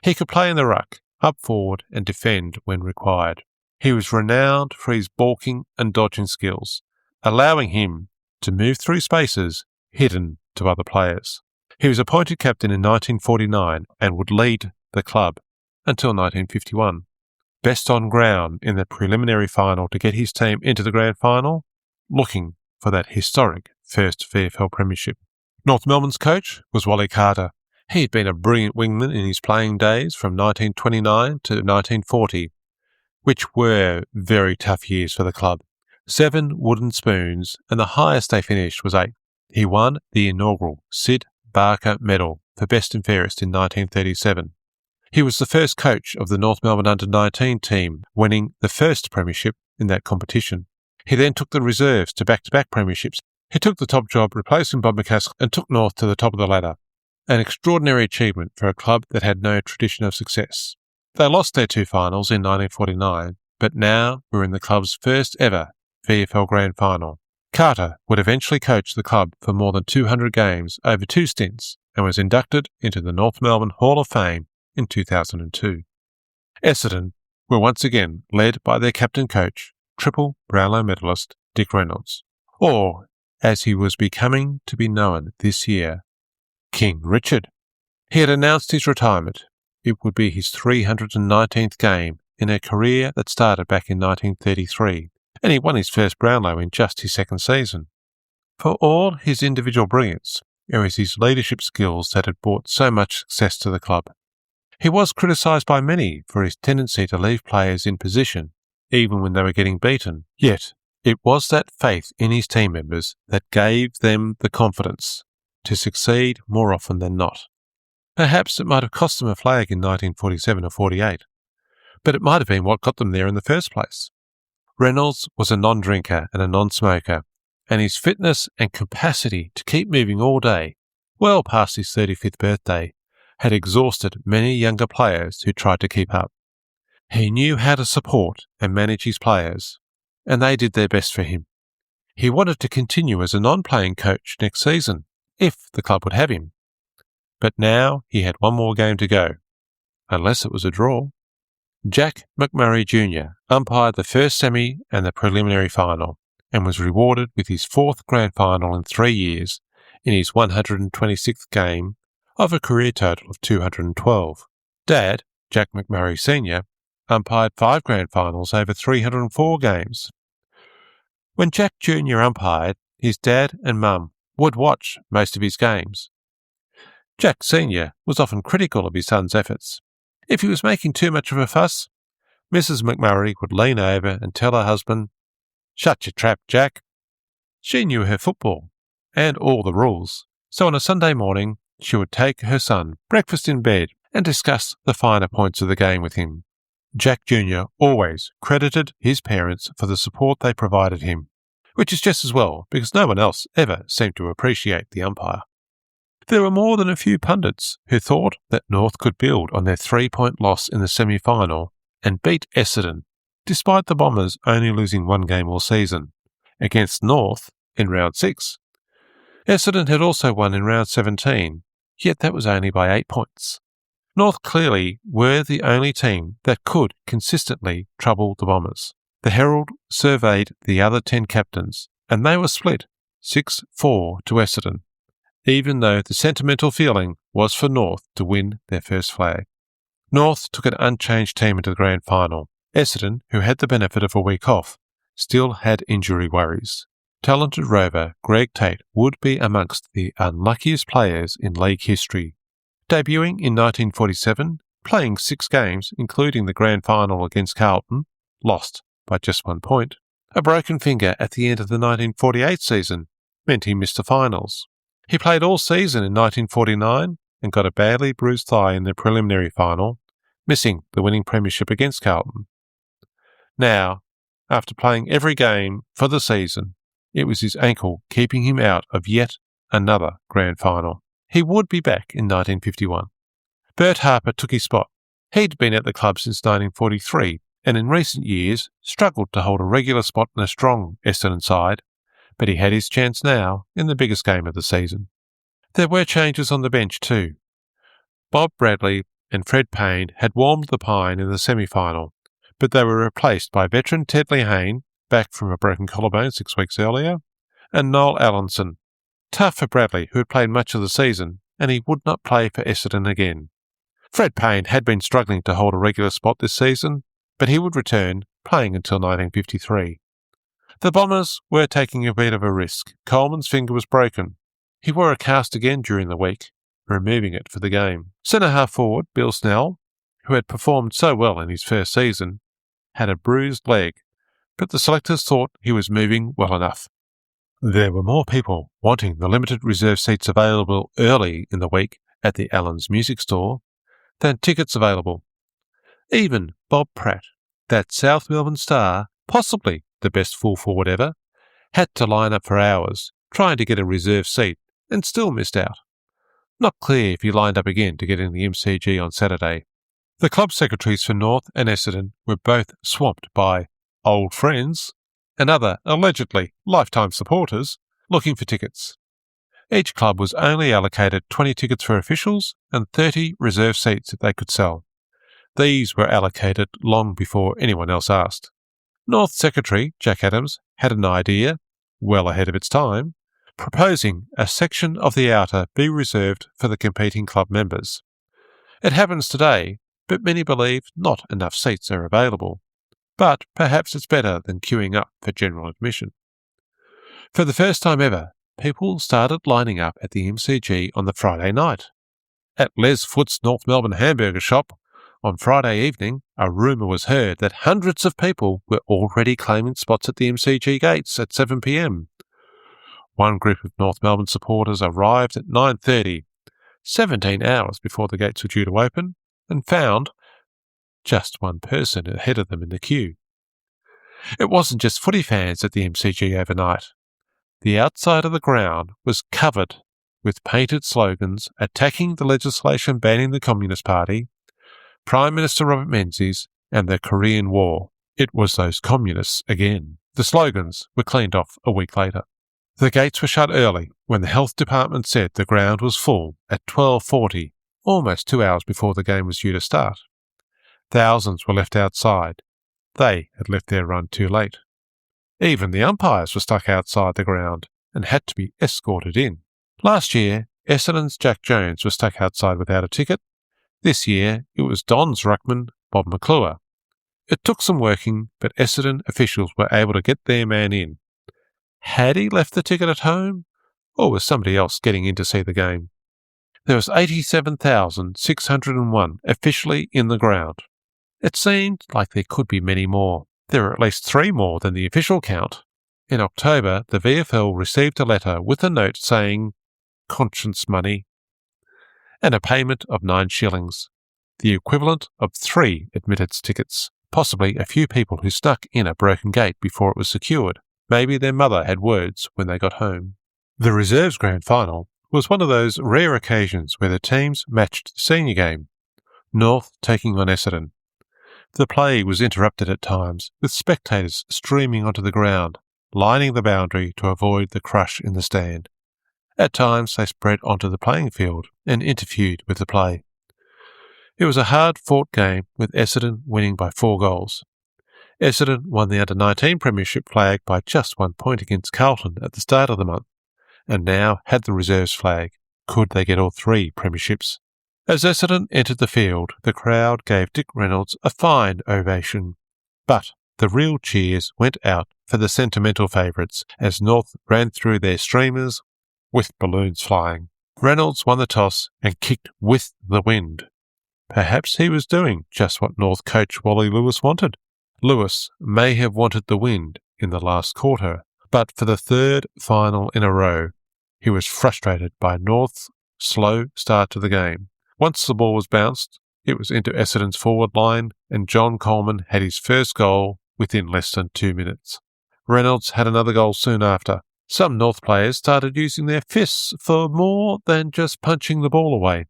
He could play in the ruck, up forward and defend when required. He was renowned for his balking and dodging skills, allowing him to move through spaces hidden to other players. He was appointed captain in 1949 and would lead the club until 1951. Best on ground in the preliminary final to get his team into the grand final, looking for that historic first VFL premiership. North Melbourne's coach was Wally Carter. He had been a brilliant wingman in his playing days from 1929 to 1940, which were very tough years for the club. 7 wooden spoons, and the highest they finished was 8. He won the inaugural Sid Barker Medal for Best and Fairest in 1937. He was the first coach of the North Melbourne Under-19 team, winning the first premiership in that competition. He then took the reserves to back-to-back premierships. He took the top job, replacing Bob McHale, and took North to the top of the ladder. An extraordinary achievement for a club that had no tradition of success. They lost their 2 finals in 1949, but now we're in the club's first ever VFL Grand Final. Carter would eventually coach the club for more than 200 games over 2 stints and was inducted into the North Melbourne Hall of Fame in 2002. Essendon were once again led by their captain-coach, triple Brownlow medalist Dick Reynolds, or, as he was becoming to be known this year, King Richard. He had announced his retirement. It would be his 319th game in a career that started back in 1933, and he won his first Brownlow in just his second season. For all his individual brilliance, it was his leadership skills that had brought so much success to the club. He was criticised by many for his tendency to leave players in position, even when they were getting beaten. Yet, it was that faith in his team members that gave them the confidence to succeed more often than not. Perhaps it might have cost them a flag in 1947 or 48, but it might have been what got them there in the first place. Reynolds was a non-drinker and a non-smoker, and his fitness and capacity to keep moving all day, well past his 35th birthday, had exhausted many younger players who tried to keep up. He knew how to support and manage his players, and they did their best for him. He wanted to continue as a non-playing coach next season, if the club would have him. But now he had one more game to go, unless it was a draw. Jock McHale Jr. umpired the first semi and the preliminary final, and was rewarded with his 4th grand final in 3 years in his 126th game of a career total of 212. Dad, Jock McHale Sr., umpired 5 grand finals over 304 games. When Jock Jr. umpired, his dad and mum would watch most of his games. Jock Sr. was often critical of his son's efforts. If he was making too much of a fuss, Mrs McHale would lean over and tell her husband, "Shut your trap, Jack." She knew her football and all the rules, so on a Sunday morning she would take her son breakfast in bed and discuss the finer points of the game with him. Jock Jr. always credited his parents for the support they provided him, which is just as well because no one else ever seemed to appreciate the umpire. There were more than a few pundits who thought that North could build on their 3-point loss in the semi-final and beat Essendon, despite the Bombers only losing 1 game all season, against North in round 6. Essendon had also won in round 17, yet that was only by 8 points. North clearly were the only team that could consistently trouble the Bombers. The Herald surveyed the other 10 captains, and they were split 6-4 to Essendon, even though the sentimental feeling was for North to win their first flag. North took an unchanged team into the grand final. Essendon, who had the benefit of a week off, still had injury worries. Talented rover Greg Tate would be amongst the unluckiest players in league history. Debuting in 1947, playing 6 games, including the grand final against Carlton, lost by just 1 point. A broken finger at the end of the 1948 season meant he missed the finals. He played all season in 1949 and got a badly bruised thigh in the preliminary final, missing the winning premiership against Carlton. Now, after playing every game for the season, it was his ankle keeping him out of yet another grand final. He would be back in 1951. Bert Harper took his spot. He'd been at the club since 1943 and in recent years struggled to hold a regular spot in a strong Essendon side, but he had his chance now in the biggest game of the season. There were changes on the bench too. Bob Bradley and Fred Payne had warmed the pine in the semi-final, but they were replaced by veteran Ted Lehane, back from a broken collarbone 6 weeks earlier, and Noel Allinson. Tough for Bradley, who had played much of the season, and he would not play for Essendon again. Fred Payne had been struggling to hold a regular spot this season, but he would return, playing until 1953. The Bombers were taking a bit of a risk. Coleman's finger was broken. He wore a cast again during the week, removing it for the game. Centre-half forward Bill Snell, who had performed so well in his first season, had a bruised leg, but the selectors thought he was moving well enough. There were more people wanting the limited reserve seats available early in the week at the Allen's Music Store than tickets available. Even Bob Pratt, that South Melbourne star, possibly the best full forward ever, had to line up for hours trying to get a reserve seat and still missed out. Not clear if he lined up again to get in the MCG on Saturday. The club secretaries for North and Essendon were both swamped by old friends and other allegedly lifetime supporters looking for tickets. Each club was only allocated 20 tickets for officials and 30 reserve seats that they could sell. These were allocated long before anyone else asked. North Secretary Jack Adams had an idea, well ahead of its time, proposing a section of the outer be reserved for the competing club members. It happens today, but many believe not enough seats are available. But perhaps it's better than queuing up for general admission. For the first time ever, people started lining up at the MCG on the Friday night. At Les Foot's North Melbourne hamburger shop, on Friday evening, a rumour was heard that hundreds of people were already claiming spots at the MCG gates at 7 p.m. One group of North Melbourne supporters arrived at 9:30, 17 hours before the gates were due to open, and found just one person ahead of them in the queue. It wasn't just footy fans at the MCG overnight. The outside of the ground was covered with painted slogans attacking the legislation banning the Communist Party, Prime Minister Robert Menzies, and the Korean War. It was those communists again. The slogans were cleaned off a week later. The gates were shut early when the health department said the ground was full at 12:40, almost 2 hours before the game was due to start. Thousands were left outside. They had left their run too late. Even the umpires were stuck outside the ground and had to be escorted in. Last year, Essendon's Jack Jones was stuck outside without a ticket. This year, it was Don's ruckman, Bob McClure. It took some working, but Essendon officials were able to get their man in. Had he left the ticket at home, or was somebody else getting in to see the game? There was 87,601 officially in the ground. It seemed like there could be many more. There were at least 3 more than the official count. In October, the VFL received a letter with a note saying, "Conscience money," and a payment of 9 shillings, the equivalent of 3 admittance tickets, possibly a few people who snuck in a broken gate before it was secured. Maybe their mother had words when they got home. The Reserves Grand Final was one of those rare occasions where the teams matched the senior game, North taking on Essendon. The play was interrupted at times, with spectators streaming onto the ground, lining the boundary to avoid the crush in the stand. At times they spread onto the playing field and interfered with the play. It was a hard-fought game, with Essendon winning by 4 goals. Essendon won the Under-19 Premiership flag by just 1 point against Carlton at the start of the month, and now had the reserves flag. Could they get all 3 premierships? As Essendon entered the field, the crowd gave Dick Reynolds a fine ovation. But the real cheers went out for the sentimental favourites as North ran through their streamers with balloons flying. Reynolds won the toss and kicked with the wind. Perhaps he was doing just what North coach Wally Lewis wanted. Lewis may have wanted the wind in the last quarter, but for the 3rd final in a row, he was frustrated by North's slow start to the game. Once the ball was bounced, it was into Essendon's forward line, and John Coleman had his first goal within less than 2 minutes. Reynolds had another goal soon after. Some North players started using their fists for more than just punching the ball away.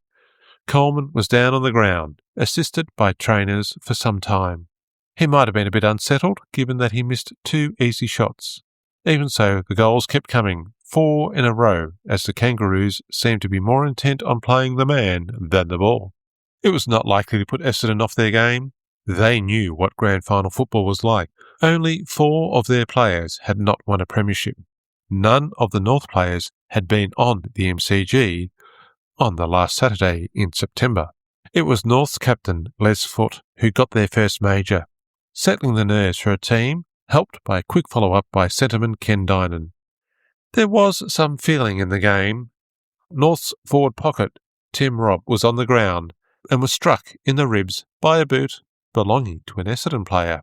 Coleman was down on the ground, assisted by trainers for some time. He might have been a bit unsettled, given that he missed 2 easy shots. Even so, the goals kept coming, 4 in a row, as the Kangaroos seemed to be more intent on playing the man than the ball. It was not likely to put Essendon off their game. They knew what grand final football was like. Only 4 of their players had not won a premiership. None of the North players had been on the MCG on the last Saturday in September. It was North's captain, Les Foot, who got their first major, settling the nerves for a team, helped by a quick follow-up by centreman Ken Dynan. There was some feeling in the game. North's forward pocket, Tim Robb, was on the ground and was struck in the ribs by a boot belonging to an Essendon player.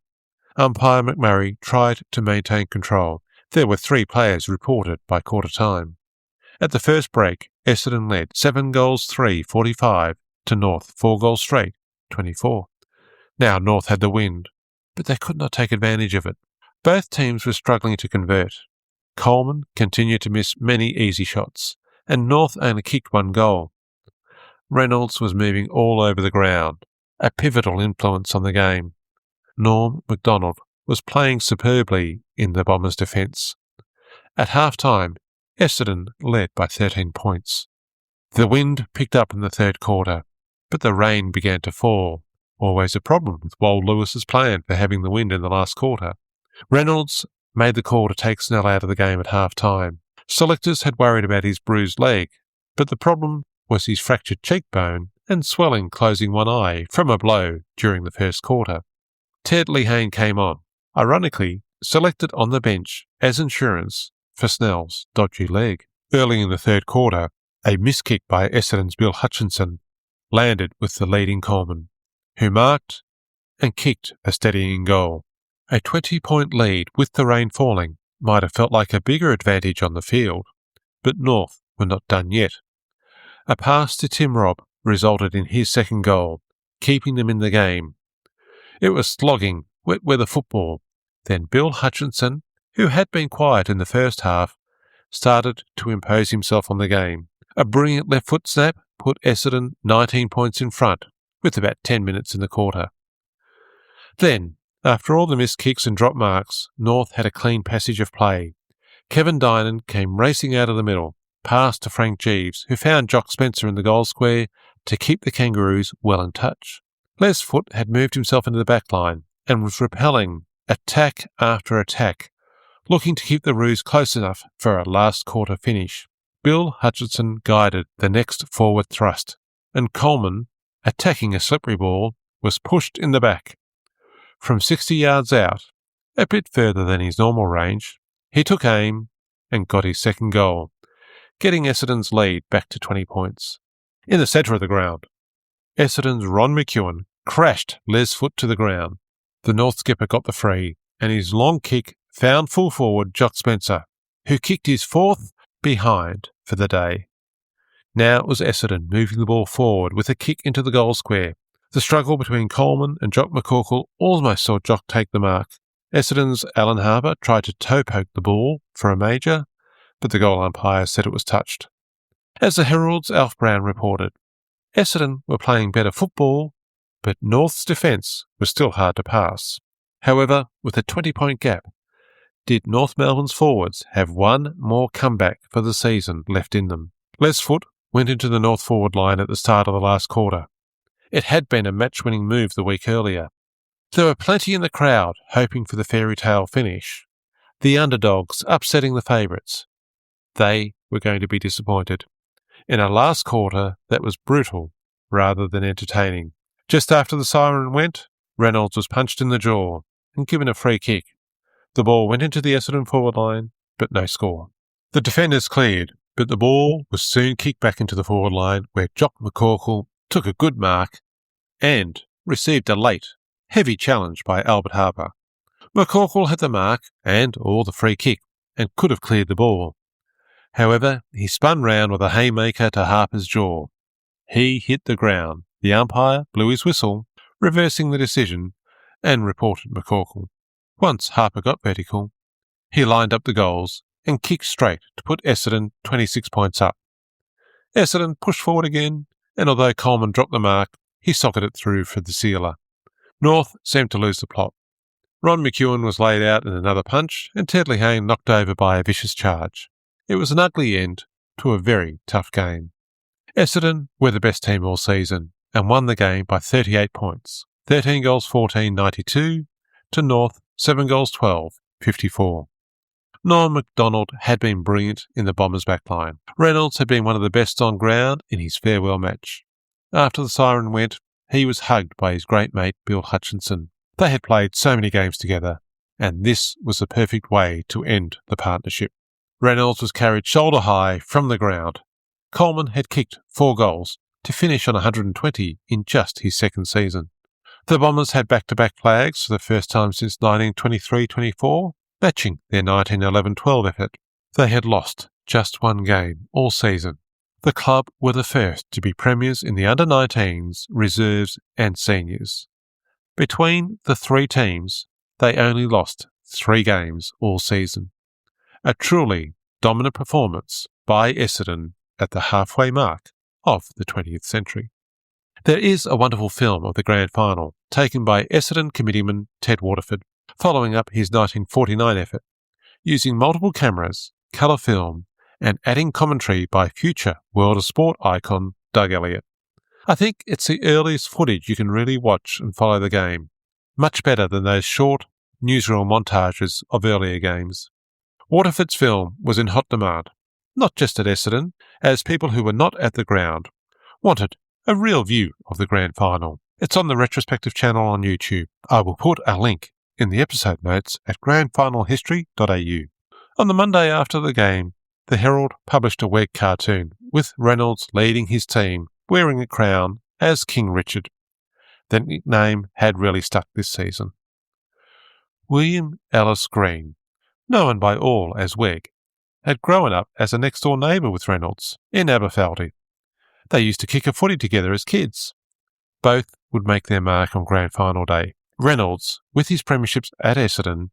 Umpire McMurray tried to maintain control. There were 3 players reported by quarter time. At the first break, Essendon led 7-3, 45 to North, 4 goals straight, 24. Now North had the wind, but they could not take advantage of it. Both teams were struggling to convert. Coleman continued to miss many easy shots, and North only kicked 1 goal. Reynolds was moving all over the ground, a pivotal influence on the game. Norm MacDonald was playing superbly in the Bombers' defence. At half-time, Essendon led by 13 points. The wind picked up in the third quarter, but the rain began to fall, always a problem with Wold Lewis's plan for having the wind in the last quarter. Reynolds made the call to take Snell out of the game at half-time. Selectors had worried about his bruised leg, but the problem was his fractured cheekbone and swelling closing one eye from a blow during the first quarter. Ted Lehane came on, ironically selected on the bench as insurance for Snell's dodgy leg. Early in the third quarter, a missed kick by Essendon's Bill Hutchinson landed with the leading Coleman, who marked and kicked a steadying goal. A 20-point lead with the rain falling might have felt like a bigger advantage on the field, but North were not done yet. A pass to Tim Robb resulted in his second goal, keeping them in the game. It was slogging, wet weather football. Then Bill Hutchinson, who had been quiet in the first half, started to impose himself on the game. A brilliant left foot snap put Essendon 19 points in front, with about 10 minutes in the quarter. Then, after all the missed kicks and drop marks, North had a clean passage of play. Kevin Dynan came racing out of the middle, passed to Frank Jeeves, who found Jock Spencer in the goal square to keep the Kangaroos well in touch. Les Foote had moved himself into the back line and was repelling attack after attack, looking to keep the Roos close enough for a last quarter finish. Bill Hutchinson guided the next forward thrust, and Coleman, attacking a slippery ball, was pushed in the back. From 60 yards out, a bit further than his normal range, he took aim and got his second goal, getting Essendon's lead back to 20 points. In the centre of the ground, Essendon's Ron McEwen crashed Les Foote to the ground. The North skipper got the free, and his long kick found full forward Jock Spencer, who kicked his 4th behind for the day. Now it was Essendon moving the ball forward with a kick into the goal square. The struggle between Coleman and Jock McHale almost saw Jock take the mark. Essendon's Alan Harper tried to toe-poke the ball for a major, but the goal umpire said it was touched. As the Herald's Alf Brown reported, Essendon were playing better football, but North's defence was still hard to pass. However, with a 20-point gap, did North Melbourne's forwards have one more comeback for the season left in them? Les Foote went into the North forward line at the start of the last quarter. It had been a match-winning move the week earlier. There were plenty in the crowd hoping for the fairy tale finish. The underdogs upsetting the favourites. They were going to be disappointed. In a last quarter that was brutal rather than entertaining. Just after the siren went, Reynolds was punched in the jaw and given a free kick. The ball went into the Essendon forward line, but no score. The defenders cleared, but the ball was soon kicked back into the forward line where Jock McHale took a good mark and received a late, heavy challenge by Albert Harper. McHale had the mark and or the free kick and could have cleared the ball. However, he spun round with a haymaker to Harper's jaw. He hit the ground. The umpire blew his whistle, reversing the decision, and reported McHale. Once Harper got vertical, he lined up the goals and kicked straight to put Essendon 26 points up. Essendon pushed forward again, and although Coleman dropped the mark, he socketed it through for the sealer. North seemed to lose the plot. Ron McEwen was laid out in another punch, and Ted Lehane knocked over by a vicious charge. It was an ugly end to a very tough game. Essendon were the best team all season and won the game by 38 points. 13-14, 92 to North 7-12, 54. Norm MacDonald had been brilliant in the Bombers' backline. Reynolds had been one of the best on ground in his farewell match. After the siren went, he was hugged by his great mate Bill Hutchinson. They had played so many games together, and this was the perfect way to end the partnership. Reynolds was carried shoulder high from the ground. Coleman had kicked 4 goals to finish on 120 in just his second season. The Bombers had back-to-back flags for the first time since 1923-24, matching their 1911-12 effort. They had lost just one game all season. The club were the first to be premiers in the under-19s, reserves and seniors. Between the three teams, they only lost 3 games all season. A truly dominant performance by Essendon at the halfway mark of the 20th century. There is a wonderful film of the grand final taken by Essendon committeeman Ted Waterford, following up his 1949 effort, using multiple cameras, colour film, and adding commentary by future World of Sport icon Doug Elliott. I think it's the earliest footage you can really watch and follow the game, much better than those short newsreel montages of earlier games. Waterford's film was in hot demand, not just at Essendon, as people who were not at the ground wanted a real view of the grand final. It's on the retrospective channel on YouTube. I will put a link in the episode notes at grandfinalhistory.au. On the Monday after the game, the Herald published a Weg cartoon with Reynolds leading his team wearing a crown as King Richard. The nickname had really stuck this season. William Ellis Green, known by all as Weg, had grown up as a next-door neighbour with Reynolds in Aberfeldy. They used to kick a footy together as kids. Both would make their mark on Grand Final day. Reynolds with his premierships at Essendon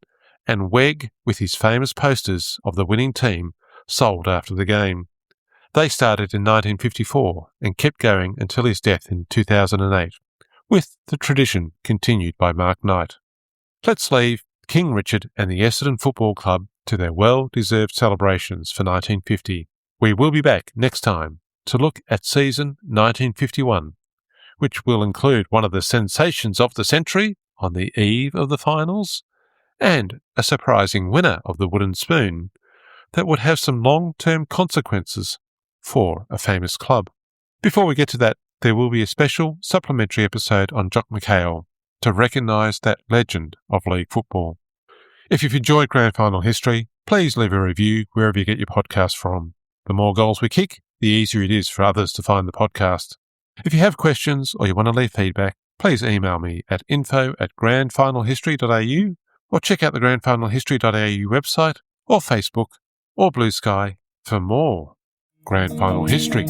and Weg with his famous posters of the winning team sold after the game. They started in 1954 and kept going until his death in 2008, with the tradition continued by Mark Knight. Let's leave King Richard and the Essendon Football Club to their well-deserved celebrations for 1950. We will be back next time to look at season 1951, which will include one of the sensations of the century on the eve of the finals, and a surprising winner of the wooden spoon that would have some long-term consequences for a famous club. Before we get to that, there will be a special supplementary episode on Jock McHale to recognise that legend of league football. If you've enjoyed Grand Final history, please leave a review wherever you get your podcast from. The more goals we kick, the easier it is for others to find the podcast. If you have questions or you want to leave feedback, please email me at info@grandfinalhistory.au or check out the grandfinalhistory.au website or Facebook or Blue Sky for more Grand Final history.